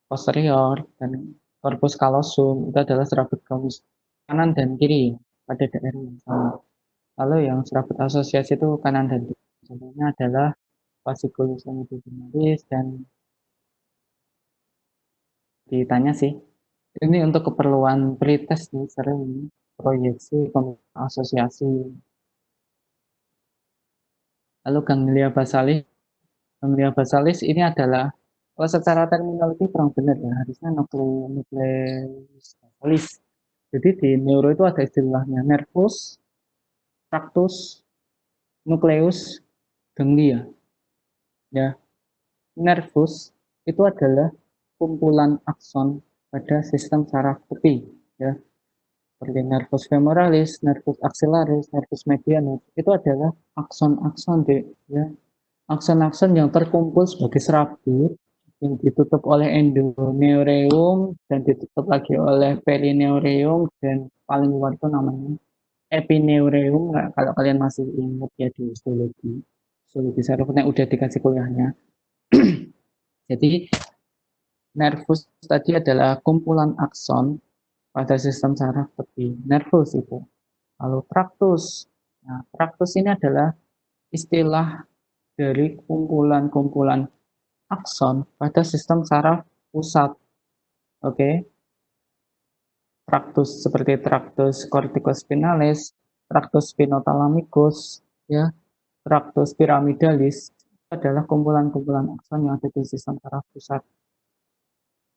posterior, dan corpus callosum. Itu adalah serabut komisura kanan dan kiri pada daerah yang sama. Lalu yang serabut asosiasi itu kanan dan kiri. Contohnya adalah fasciculus longitudinalis, dan ditanya sih, ini untuk keperluan pretest nih, sering proyeksi asosiasi. Lalu ganglia basalis ini adalah, kalau secara terminologi kurang benar ya, harusnya nucleus basalis. Jadi di neuro itu ada istilahnya nervus, tractus, nucleus, ganglia. Ya, nervus itu adalah kumpulan akson pada sistem saraf tepi, ya. Seperti nervus femoralis, nervus axillaris, nervus medianus, itu adalah akson-akson, ya. Akson-akson yang terkumpul sebagai serabut yang ditutup oleh endoneureum dan ditutup lagi oleh perineureum, dan paling luar itu namanya epineureum. Kalau kalian masih ingat ya di histologi sarafnya udah dikasih kuliahnya. Jadi nervus tadi adalah kumpulan akson pada sistem saraf tepi, nervus itu. Lalu traktus. Nah, traktus ini adalah istilah dari kumpulan-kumpulan akson pada sistem saraf pusat. Oke. Traktus seperti traktus corticospinalis, traktus spinothalamicus, ya, traktus pyramidalis adalah kumpulan-kumpulan akson yang ada di sistem saraf pusat.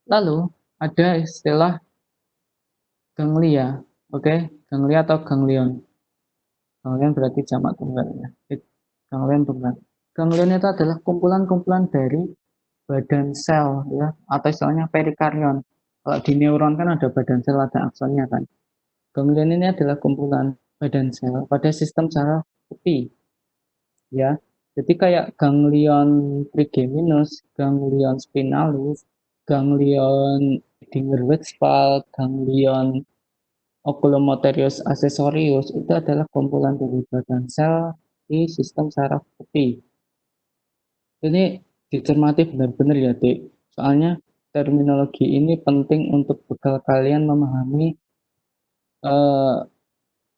Lalu ada istilah ganglia, oke, ganglia atau ganglion. Ganglion berarti jamak tunggal ya. Ganglion tunggal. Ganglion itu adalah kumpulan-kumpulan dari badan sel, ya, atau istilahnya perikarion. Kalau di neuron kan ada badan sel, ada aksonnya kan. Ganglion ini adalah kumpulan badan sel pada sistem saraf tepi, ya. Jadi kayak ganglion trigeminus, ganglion spinalis, ganglion Edinger-Westphal, ganglion oculomotorius accessorius, itu adalah kumpulan dari badan sel di sistem saraf tepi. Ini dicermati benar-benar ya, Dik. Soalnya terminologi ini penting untuk bekal kalian memahami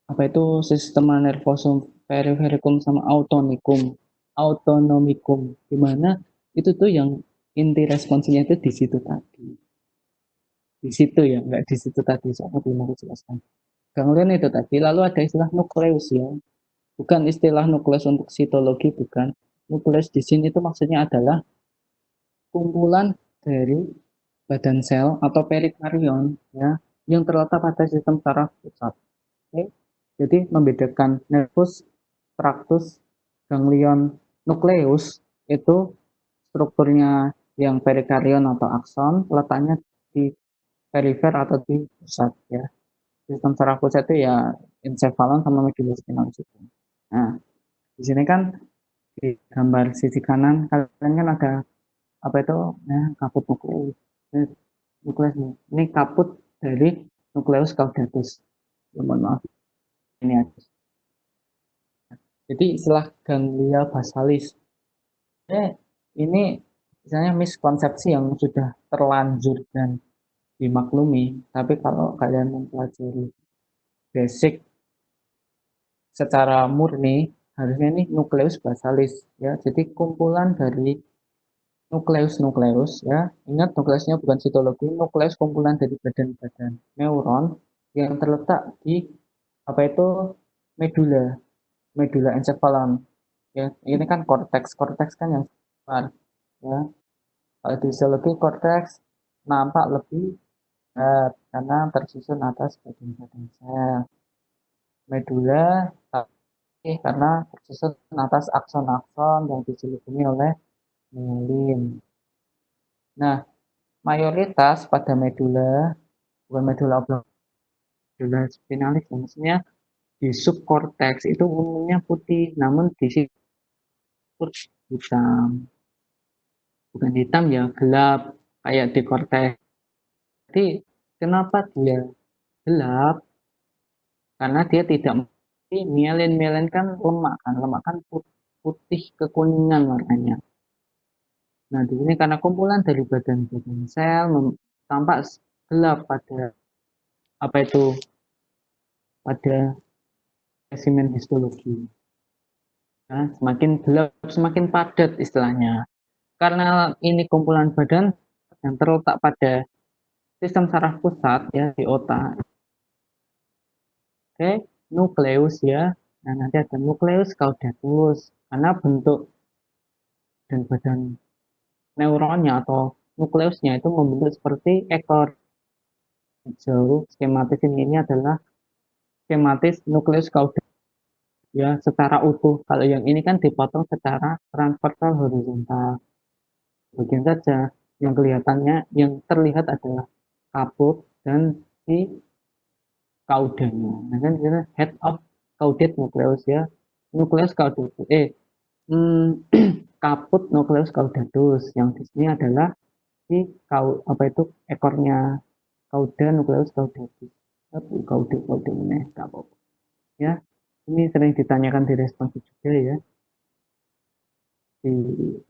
apa itu sistema nervosum perifericum sama autonomicum, di mana itu tuh yang inti responsnya itu di situ tadi. Di situ ya, enggak di situ tadi, saya belum mau jelaskan. Ganglion itu tadi, lalu ada istilah nukleus ya. Bukan istilah nukleus untuk sitologi, bukan. Nukleus di sini itu maksudnya adalah kumpulan dari badan sel atau perikarion ya yang terletak pada sistem saraf pusat. Oke. Jadi membedakan nervus, tractus, ganglion, nukleus itu strukturnya yang perikarion atau akson, letaknya di perifer atau di pusat ya. Sistem saraf pusat itu ya encephalon sama medula spinalis itu. Nah, di sini kan di gambar sisi kanan kalian kan ada apa itu ya, kaput nukleus. Ini nukleus nih. Ini kaput dari nukleus caudatus. Ya, mohon maaf ini aja. Jadi istilah ganglia basalis ini misalnya miskonsepsi yang sudah terlanjur dan dimaklumi. Tapi kalau kalian mempelajari basic secara murni, harusnya ini nukleus basalis ya. Jadi kumpulan dari nukleus ya. Ingat nukleusnya bukan sitologi, nukleus kumpulan dari badan-badan neuron yang terletak di apa itu medula, medula encephalon. Ya, ini kan korteks, korteks kan yang besar ya. Kalau di fisiologi korteks nampak lebih berat karena tersusun atas badan-badan sel. Medula karena tersusun atas akson-akson yang diselimuti oleh myelin. Nah, mayoritas pada medula, bukan medula oblong, medula spinalis, maksudnya di subkorteks itu umumnya putih, namun di siput hitam. Bukan hitam ya, gelap, kayak di korteks. Jadi, kenapa dia gelap? Karena dia tidak memiliki myelin. Myelin kan lemak kan putih kekuningan warnanya. Nah, di sini karena kumpulan dari badan-badan sel tampak gelap pada apa itu pada spesimen histologi. Nah, semakin gelap, semakin padat istilahnya. Karena ini kumpulan badan yang terletak pada sistem saraf pusat ya di otak. Oke, nukleus ya. Nah, nanti ada nukleus caudatus. Karena bentuk dan badan neuronnya atau nukleusnya itu membentuk seperti ekor hijau. Skematis ini adalah skematis nukleus caudatus ya secara utuh. Kalau yang ini kan dipotong secara transversal horizontal. Bagian saja yang kelihatannya, yang terlihat adalah kaput dan si kaudanya. Nah kan kita head of caudate nucleus ya. Nukleus caudatus. Kaput nukleus caudatus. Yang di sini adalah si apa itu ekornya cauda nukleus caudatus. Cauda cauda ini apa? Ya, ini sering ditanyakan di responsif juga ya. Di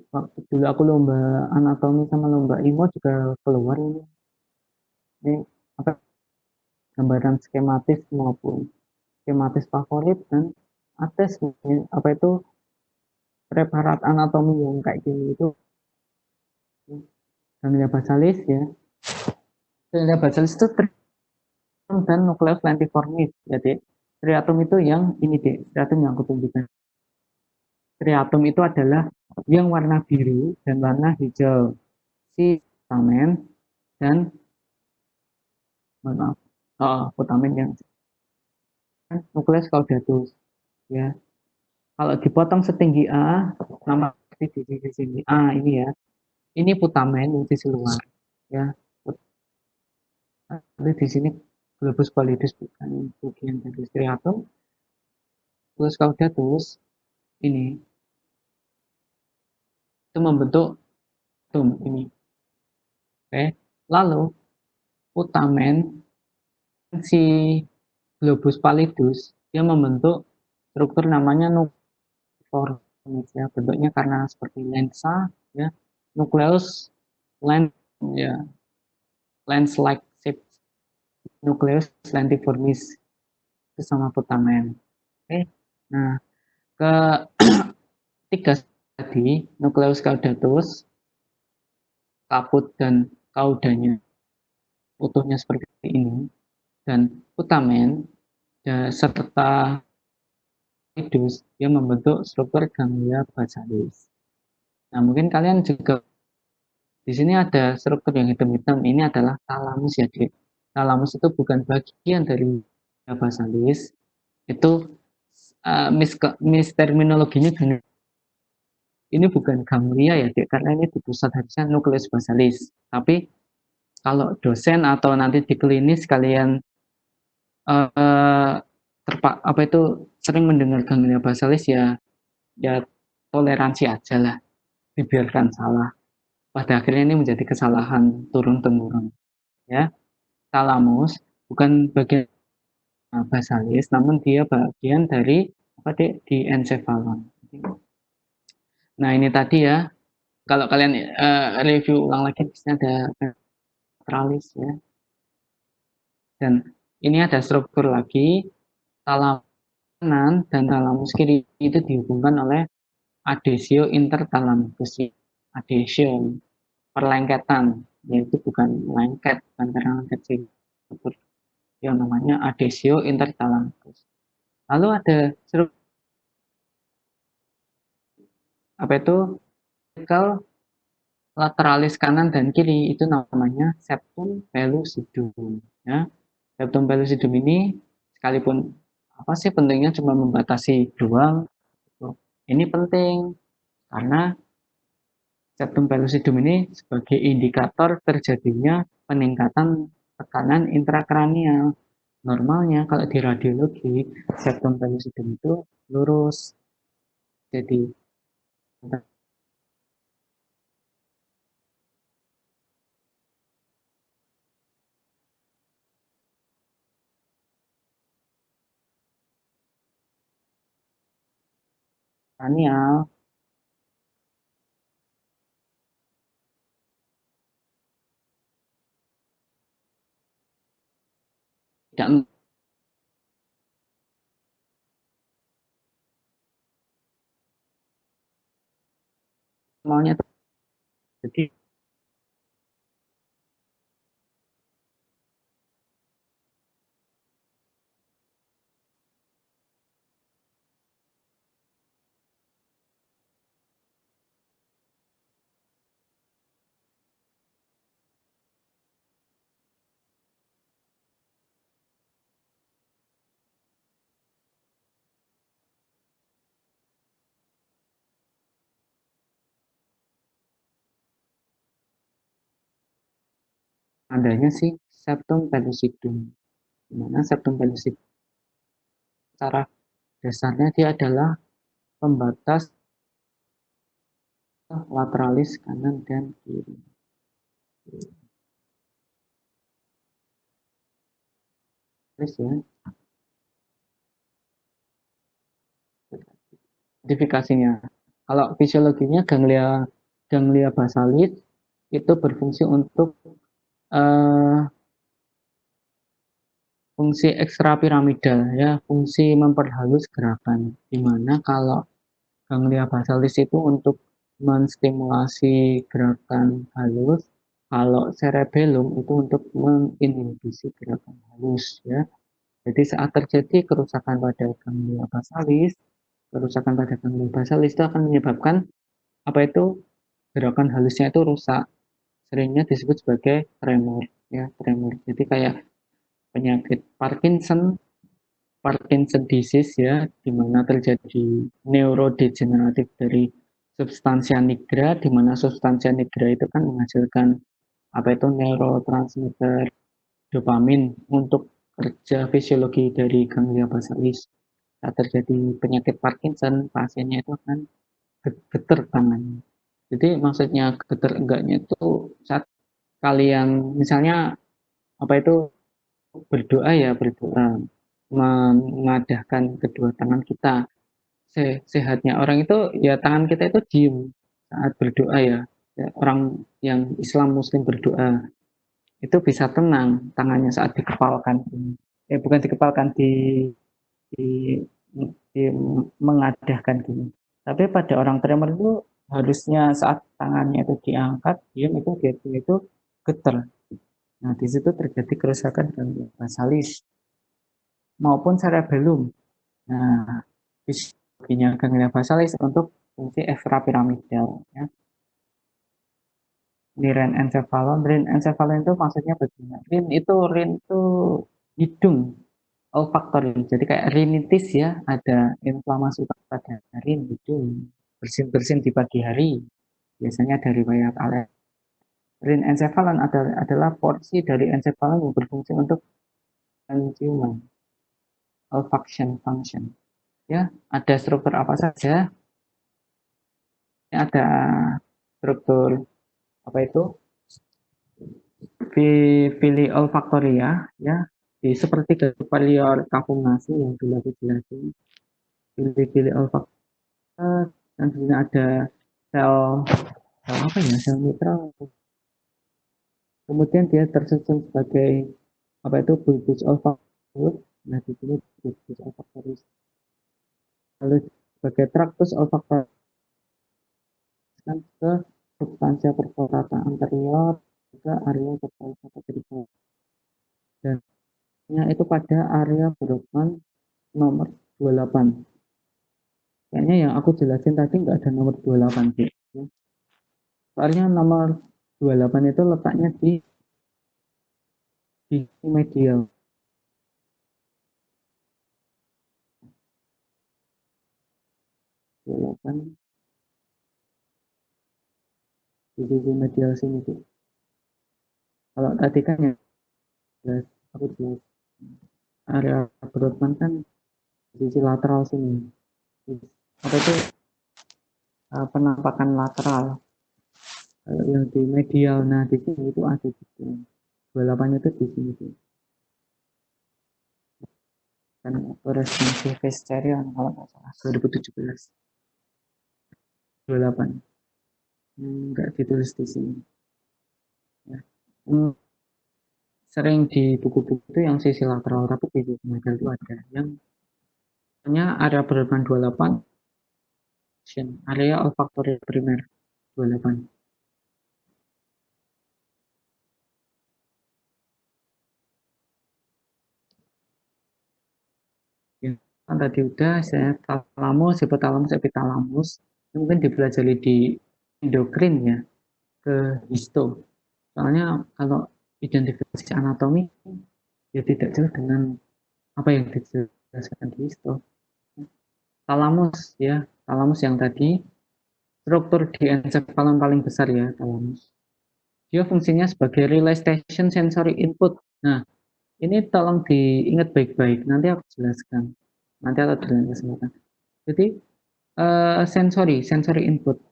waktu dulu aku lomba anatomi sama lomba IMO juga keluar ini apa gambaran skematis maupun skematis favorit dan ates apa itu preparat anatomi yang kayak gini itu ganglia basalis ya. Ganglia basalis itu triatum dan nukleus lentiformis. Jadi triatum itu yang ini deh, triatum yang aku tunjukkan. Triatum itu adalah yang warna biru dan warna hijau. Si putamen dan maaf, putamen yang nukleus caudatus ya. Kalau dipotong setinggi A, nama di sini A ini ya. Ini putamen yang sisi luar ya. Tapi di sini globus pallidus bukan bagian dari striatum. Terus caudatus ini itu membentuk tum ini. Oke. Lalu putamen si globus pallidus dia membentuk struktur namanya nucleus ya. Bentuknya karena seperti lensa ya. Nukleus lens ya lens like shape nukleus lentiformis itu sama putamen. Oke. Nah, ketiga tadi nukleus caudatus, kaput dan kaudanya utuhnya seperti ini dan putamen serta dia membentuk struktur ganglia basalis. Nah, mungkin kalian juga di sini ada struktur yang hitam-hitam. Ini adalah talamus ya, Dek. Talamus itu bukan bagian dari ganglia basalis. Itu misterminologinya gini. Ini bukan ganglia ya, Dek, karena ini di pusat harusnya nukleus basalis. Tapi kalau dosen atau nanti di klinis kalian eh, apa itu sering mendengar ganglia basalis ya toleransi aja lah, dibiarkan salah. Pada akhirnya ini menjadi kesalahan turun temurun. Ya, talamus bukan bagian basalis, namun dia bagian dari apa deh di encephalon. Nah ini tadi ya, kalau kalian review ulang lagi, di sini ada ventralis ya, dan ini ada struktur lagi, talamus kanan dan talamus kiri itu dihubungkan oleh adesio interthalamus. Adesio, perlengketan, yaitu bukan lengket, bukan karena lengket sih, yang namanya adesio interthalamus. Lalu ada struktur apa itu vertikal lateralis kanan dan kiri, itu namanya septum pellucidum ya. Septum pellucidum ini sekalipun apa sih pentingnya cuma membatasi doang, ini penting karena septum pellucidum ini sebagai indikator terjadinya peningkatan tekanan intrakranial. Normalnya kalau di radiologi septum pellucidum itu lurus, jadi kranial tidak normalnya, jadi adanya sih septum pellucidum, di mana septum pellucidum secara dasarnya dia adalah pembatas lateralis kanan dan kiri. Terus ya, identifikasinya. Kalau fisiologinya ganglia ganglia basalis itu berfungsi untuk uh, fungsi ekstrapiramidal ya, fungsi memperhalus gerakan. Dimana kalau ganglia basalis itu untuk menstimulasi gerakan halus, kalau cerebellum itu untuk menginhibisi gerakan halus ya. Jadi saat terjadi kerusakan pada ganglia basalis, kerusakan pada ganglia basalis itu akan menyebabkan apa itu gerakan halusnya itu rusak. Seringnya disebut sebagai tremor ya, tremor. Jadi kayak penyakit Parkinson, Parkinson disease ya, di mana terjadi neurodegeneratif dari substansia nigra, di mana substansia nigra itu kan menghasilkan apa itu neurotransmitter dopamin untuk kerja fisiologi dari ganglia basalis. Saat terjadi penyakit Parkinson, pasiennya itu akan getar tangannya. Jadi maksudnya getar enggaknya itu saat kalian misalnya apa itu berdoa ya, berdoa mengadahkan kedua tangan kita, sehatnya orang itu ya tangan kita itu diem saat berdoa ya. Ya, orang yang Islam Muslim berdoa itu bisa tenang tangannya saat dikepalkan, bukan dikepalkan, di, di mengadahkan gini. Tapi pada orang tremor itu harusnya saat tangannya itu diangkat, diam itu dia itu getar. Nah, di situ terjadi kerusakan ganglia basalis maupun cerebellum. Nah, fisiologinya ganglia basalis untuk fungsi ekstrapiramidal. Ya. Di ren encephalon itu maksudnya bagaimana? Rin itu hidung olfaktori. Jadi kayak rinitis ya, ada inflamasi pada rin hidung, bersin-bersin di pagi hari. Biasanya dari riwayat alergi. Rin encephalon adalah porsi dari encephalon yang berfungsi untuk penciuman, olfaction function. Ya, ada struktur apa saja? Ada struktur apa itu? Villi olfaktoria, ya, di seperti superior kapungasi yang dulu aku jelasin. Villi olfaktor, dan kemudian ada sel apa ya, sel mitral. Kemudian dia tersusun sebagai apa itu bulbus olfaktor. Nah, di sini bulbus olfaktoris. Lalu sebagai traktus olfaktoris ke substansia perforata anterior ke area perforata anterior. Dan itu pada area Brodmann nomor 28. Kayaknya yang aku jelasin tadi nggak ada nomor 28 sih. Soalnya nomor 28 itu letaknya di medial. Di sisi medial sini tuh. Kalau tadi kan ya jelas, aku jelas area Brodmann kan di sisi lateral sini. Apa itu penampakan lateral. Kalau yang di medial, nah di sini itu ada di sini. 28 itu di sini tuh. Kan responsi Vesterion kalau nggak salah 2017. 28. Nggak ditulis di sini. Ya. Sering di buku-buku itu yang sisi lateral, tapi di sisi medial itu ada yang hanya area Brodmann 28, area olfaktori primer 28. Ya, kan tadi udah saya talamus, hipotalamus, epitalamus. Mungkin dipelajari di endokrin ya, ke histo. Soalnya kalau identifikasi anatomi ya tidak jauh dengan apa yang dijelaskan di histo. Talamus ya, talamus yang tadi struktur di encephalon paling besar ya, talamus. Dia fungsinya sebagai relay station sensory input. Nah, ini tolong diingat baik-baik. Nanti aku jelaskan. Nanti atau dalam kesempatan. Jadi sensory input.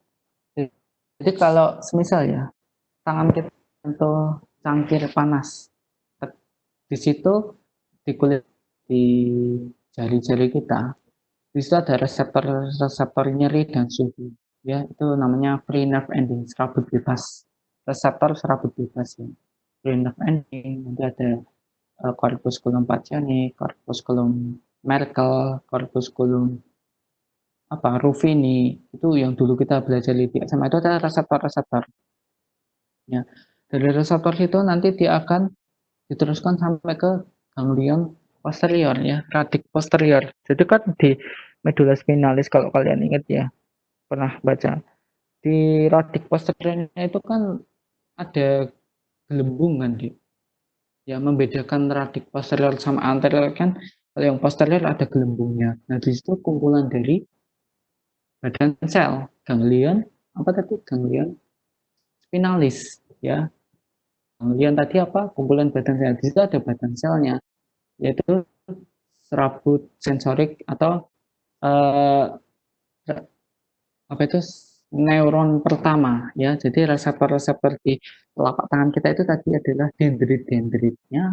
Jadi kalau semisal ya tangan kita untuk cangkir panas, di situ di kulit di jari-jari kita, di situ ada reseptor nyeri dan suhu. Ya, itu namanya free nerve ending, serabut bebas. Reseptor serabut bebas ya. Free nerve ending, nanti ada corpusculum pacchiani, corpusculum Merkel, corpusculum apa Ruffini, itu yang dulu kita belajar di SMA itu ada reseptor-reseptor. Ya, dari reseptor itu nanti dia akan diteruskan sampai ke ganglion posterior ya, radik posterior. Jadi kan di medula spinalis kalau kalian ingat ya, pernah baca di radik posteriornya itu kan ada gelembung kan di, ya membedakan radik posterior sama anterior kan, kalau yang posterior ada gelembungnya. Nah di situ kumpulan dari badan sel ganglion apa tadi ganglion spinalis ya. Ganglion tadi apa? Kumpulan badan sel. Di situ ada badan selnya, yaitu serabut sensorik atau eh, apa itu neuron pertama ya. Jadi reseptor-reseptor di telapak tangan kita itu tadi adalah dendrit-dendritnya,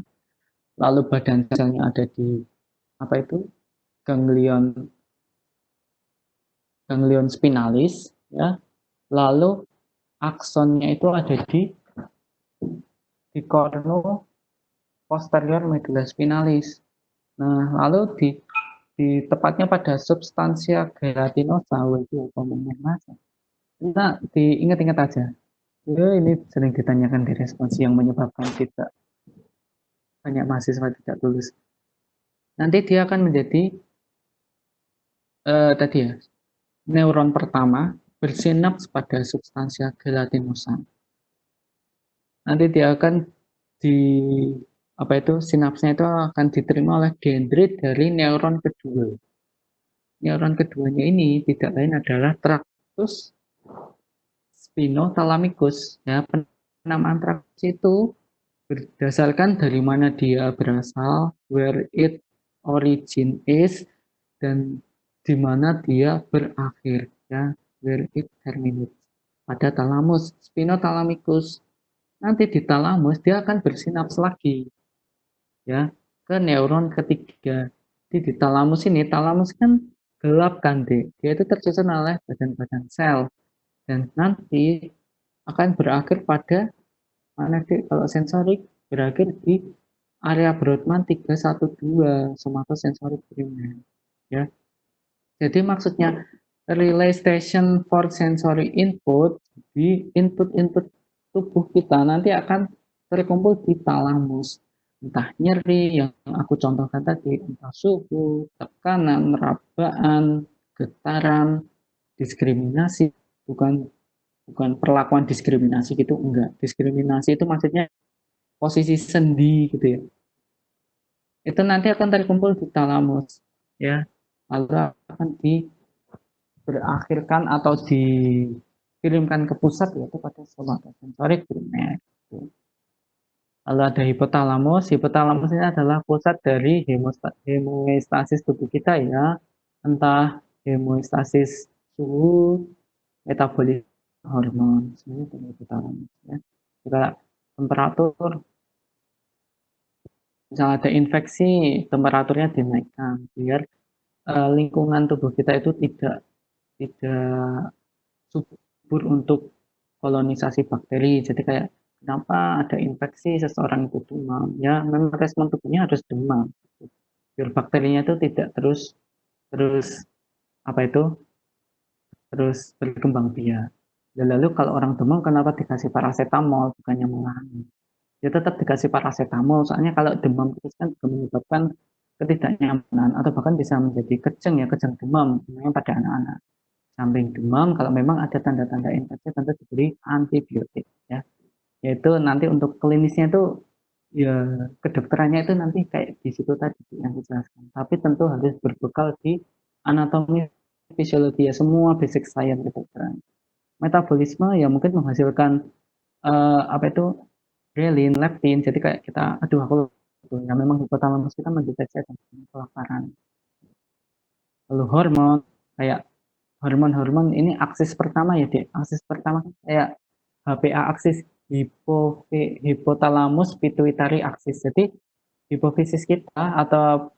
lalu badan selnya ada di apa itu ganglion ganglion spinalis ya. Lalu aksonnya itu ada di cornu posterior medulla spinalis. Nah, lalu di tepatnya pada substansia gelatinosa itu ngomongnya mas. Nah, diingat-ingat aja. Ya, ini sering ditanyakan di responsi yang menyebabkan tidak banyak mahasiswa tidak lulus. Nanti dia akan menjadi tadi ya, neuron pertama bersinaps pada substansia gelatinosa. Nanti dia akan di apa itu sinapsnya itu akan diterima oleh dendrit dari neuron kedua. Neuron keduanya ini tidak lain adalah tractus spinothalamicus. Ya, penamaan tractus itu berdasarkan dari mana dia berasal, where it origin is, dan di mana dia berakhir, ya, where it terminates. Pada thalamus spinothalamicus. Nanti di thalamus dia akan bersinaps lagi, ya, ke neuron ketiga. Di thalamus ini, thalamus kan gelap kan, Dek. Dia itu tersusun oleh badan-badan sel dan nanti akan berakhir pada mana, Dek? Kalau sensorik berakhir di area Brodmann 312 somatosensorik primer, ya. Jadi maksudnya relay station for sensory input di input-input tubuh kita nanti akan terkumpul di thalamus. Entah nyeri yang aku contohkan tadi, entah suhu, tekanan, rabaan, getaran, diskriminasi, bukan bukan perlakuan diskriminasi gitu, enggak. Diskriminasi itu maksudnya posisi sendi gitu ya. Itu nanti akan terkumpul di thalamus, ya. Lalu akan berakhirkan atau dikirimkan ke pusat yaitu pada somatosensorik primer. Lalu ada hipotalamus. Hipotalamus ini adalah pusat dari hemostasis tubuh kita, ya. Entah hemostasis suhu, metabolisme, hormon, semuanya dari hipotalamus, ya. Jika temperatur, misalnya ada infeksi, temperaturnya dinaikkan biar lingkungan tubuh kita itu tidak subur untuk kolonisasi bakteri. Jadi kayak kenapa ada infeksi seseorang itu demam, ya memang respon tubuhnya harus demam biar bakterinya itu tidak terus terus apa itu terus berkembang biak. Dan lalu kalau orang demam kenapa dikasih paracetamol bukannya mengurangi? Ya tetap dikasih paracetamol, soalnya kalau demam terus kan juga menyebabkan ketidaknyamanan atau bahkan bisa menjadi kejang, ya, kejang demam namanya pada anak-anak. Samping demam, kalau memang ada tanda-tanda infeksi tentu diberi antibiotik, ya. Yaitu nanti untuk klinisnya itu ya kedokterannya itu nanti kayak di situ tadi yang dijelaskan. Tapi tentu harus berbekal di anatomi fisiologi, ya, semua basic science kedokteran. Metabolisme ya mungkin menghasilkan apa itu grelin, leptin. Jadi kayak kita, aduh aku ya memang hipotalamus kita mendeteksi kelaparan. Lalu hormon kayak hormon-hormon ini aksis pertama ya, Dek. Aksis pertama kayak HPA aksis, hipotalamus pituitary aksis. Jadi hipofisis kita atau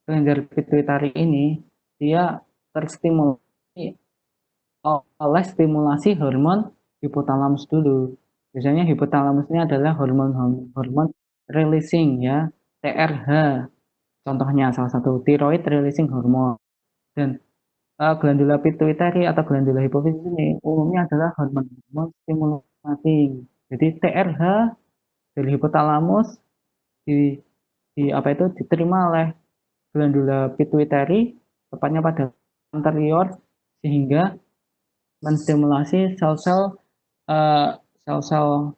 kelenjar pituitary ini dia terstimulasi oleh stimulasi hormon hipotalamus dulu. Biasanya hipotalamus ini adalah hormon releasing, ya, TRH. Contohnya salah satu thyroid releasing hormone. Dan glandula pituitary atau glandula hipofisis ini umumnya adalah hormon stimulating. Jadi TRH dari hipotalamus di, apa itu diterima oleh glandula pituitary tepatnya pada anterior sehingga menstimulasi sel-sel sel-sel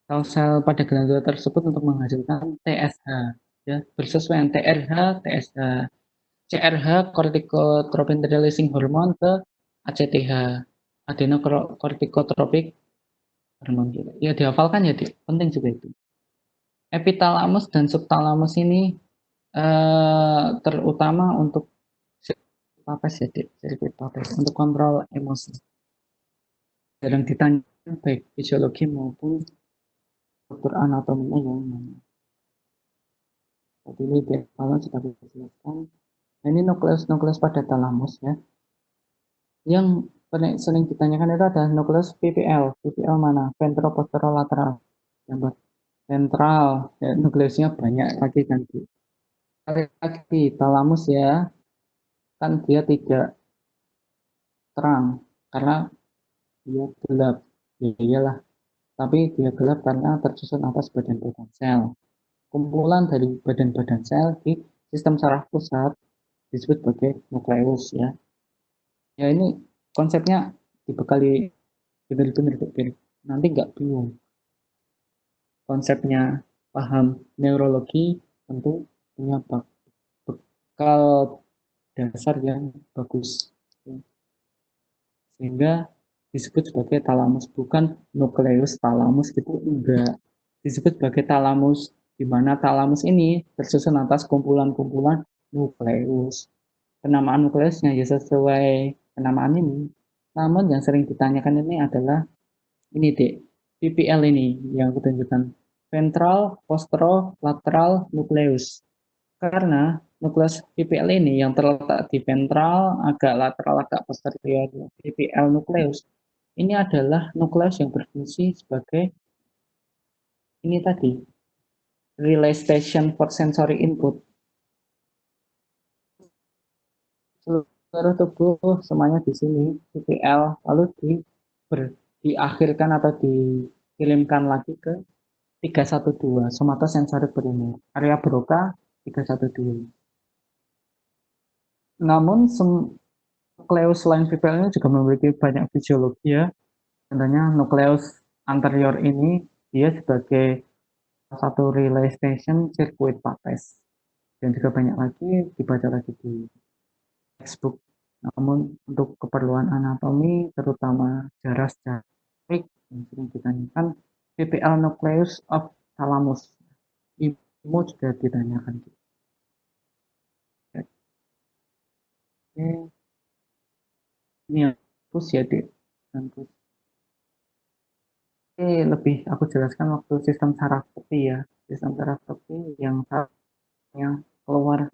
sel-sel pada glandula tersebut untuk menghasilkan TSH, ya, bersesuaian TRH, TSH. CRH corticotropin releasing hormone ke ACTH, adenocorticotropic hormone juga. Ya dihafalkan ya, Dik. Penting juga itu. Epitalamus dan subtalamus ini terutama untuk papes ya, Dik. Papes untuk kontrol emosi. Jarang ditanya baik fisiologi maupun struktur anatominya yang mana. Jadi ini kalau sudah dijelaskan. Ini nukleus pada talamus, ya. Yang sering ditanyakan itu ada nukleus PPL. PPL mana? Ventroposterolateral. Yang ventral, ya, nukleusnya banyak lagi kan. Lagi talamus, ya, kan dia tidak terang karena dia gelap. Ya iyalah, tapi dia gelap karena tersusun atas badan-badan sel. Kumpulan dari badan-badan sel di sistem saraf pusat disebut sebagai nukleus ya. Ya ini konsepnya dibekali benar-benar nanti nggak bingung. Konsepnya paham neurologi tentu punya bekal dasar yang bagus. Sehingga disebut sebagai talamus, bukan nukleus talamus gitu, enggak. Disebut sebagai talamus, di mana talamus ini tersusun atas kumpulan-kumpulan nukleus. Penamaan nukleusnya ya sesuai penamaan ini. Namun yang sering ditanyakan ini adalah ini dek, PPL ini yang kutunjukkan, ventral posterolateral nucleus. Karena nukleus PPL ini yang terletak di ventral, agak lateral, agak posterior PPL nukleus, ini adalah nukleus yang berfungsi sebagai ini tadi, relay station for sensory input. Seluruh tubuh semuanya di sini PPL, lalu diakhirkan atau dikirimkan lagi ke 312 somatosensory primer, area Broca 312. Namun nukleus selain PPL ini juga memiliki banyak fisiologi ya. Contohnya nukleus anterior ini dia sebagai satu relay station circuit pathways, dan juga banyak lagi dibaca lagi di textbook. Namun untuk keperluan anatomi terutama jarak yang sering ditanyakan, PPL nucleus of thalamus, IMO juga ditanyakan. Oke, ini yang fokus ya dek. Lebih aku jelaskan waktu sistem saraf peti ya. Sistem saraf peti yang keluar,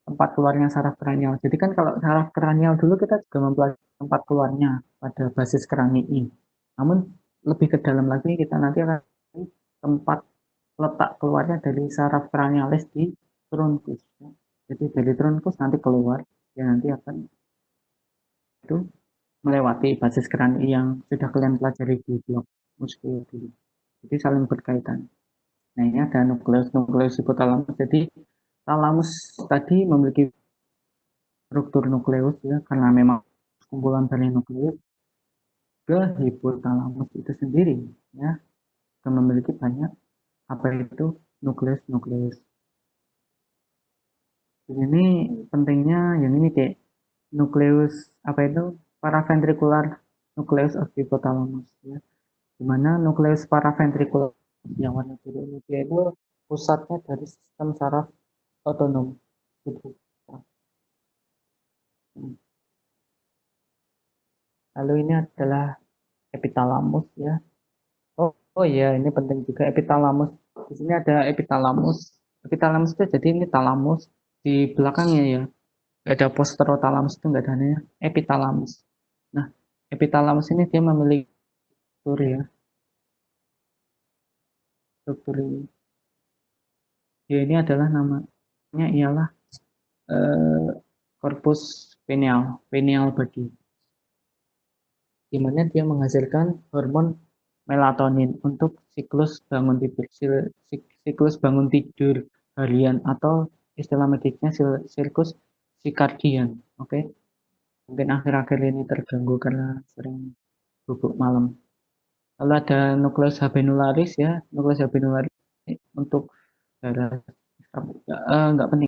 tempat keluarnya saraf kranial. Jadi kan kalau saraf kranial dulu kita juga mempelajari tempat keluarnya pada basis kranii. Namun lebih ke dalam lagi kita nanti akan tempat letak keluarnya dari saraf kranialis di truncus. Jadi dari truncus nanti keluar, ya nanti akan itu melewati basis krani yang sudah kalian pelajari di blok muskuler dulu. Jadi saling berkaitan. Nah ini ada nukleus hipotalamus. Jadi talamus tadi memiliki struktur nukleus ya, karena memang kumpulan dari nukleus. Ke hipotalamus itu sendiri ya, yang memiliki banyak apa itu nukleus. Ini pentingnya yang ini kayak nukleus apa itu paraventricular nucleus of hypothalamus ya. Dimana nukleus paraventricular yang warna biru ini dia itu pusatnya dari sistem saraf otonom. Lalu ini adalah epitalamus ya. Oh ya, ini penting juga epitalamus. Di sini ada epitalamus. Epitalamus itu jadi ini talamus di belakangnya ya. Gak ada posterotalamus itu nggak ada namanya epitalamus. Nah, epitalamus ini dia memiliki struktur ya. Struktur ini. Ya ini adalah namanya ialah corpus pineal body. Di mana dia menghasilkan hormon melatonin untuk siklus bangun tidur harian atau istilah mediknya siklus circadian. Oke. Mungkin akhir-akhir ini terganggu karena sering bubuk malam. Lalu ada nukleus habenularis ya. Nukleus habenularis untuk darah nggak penting.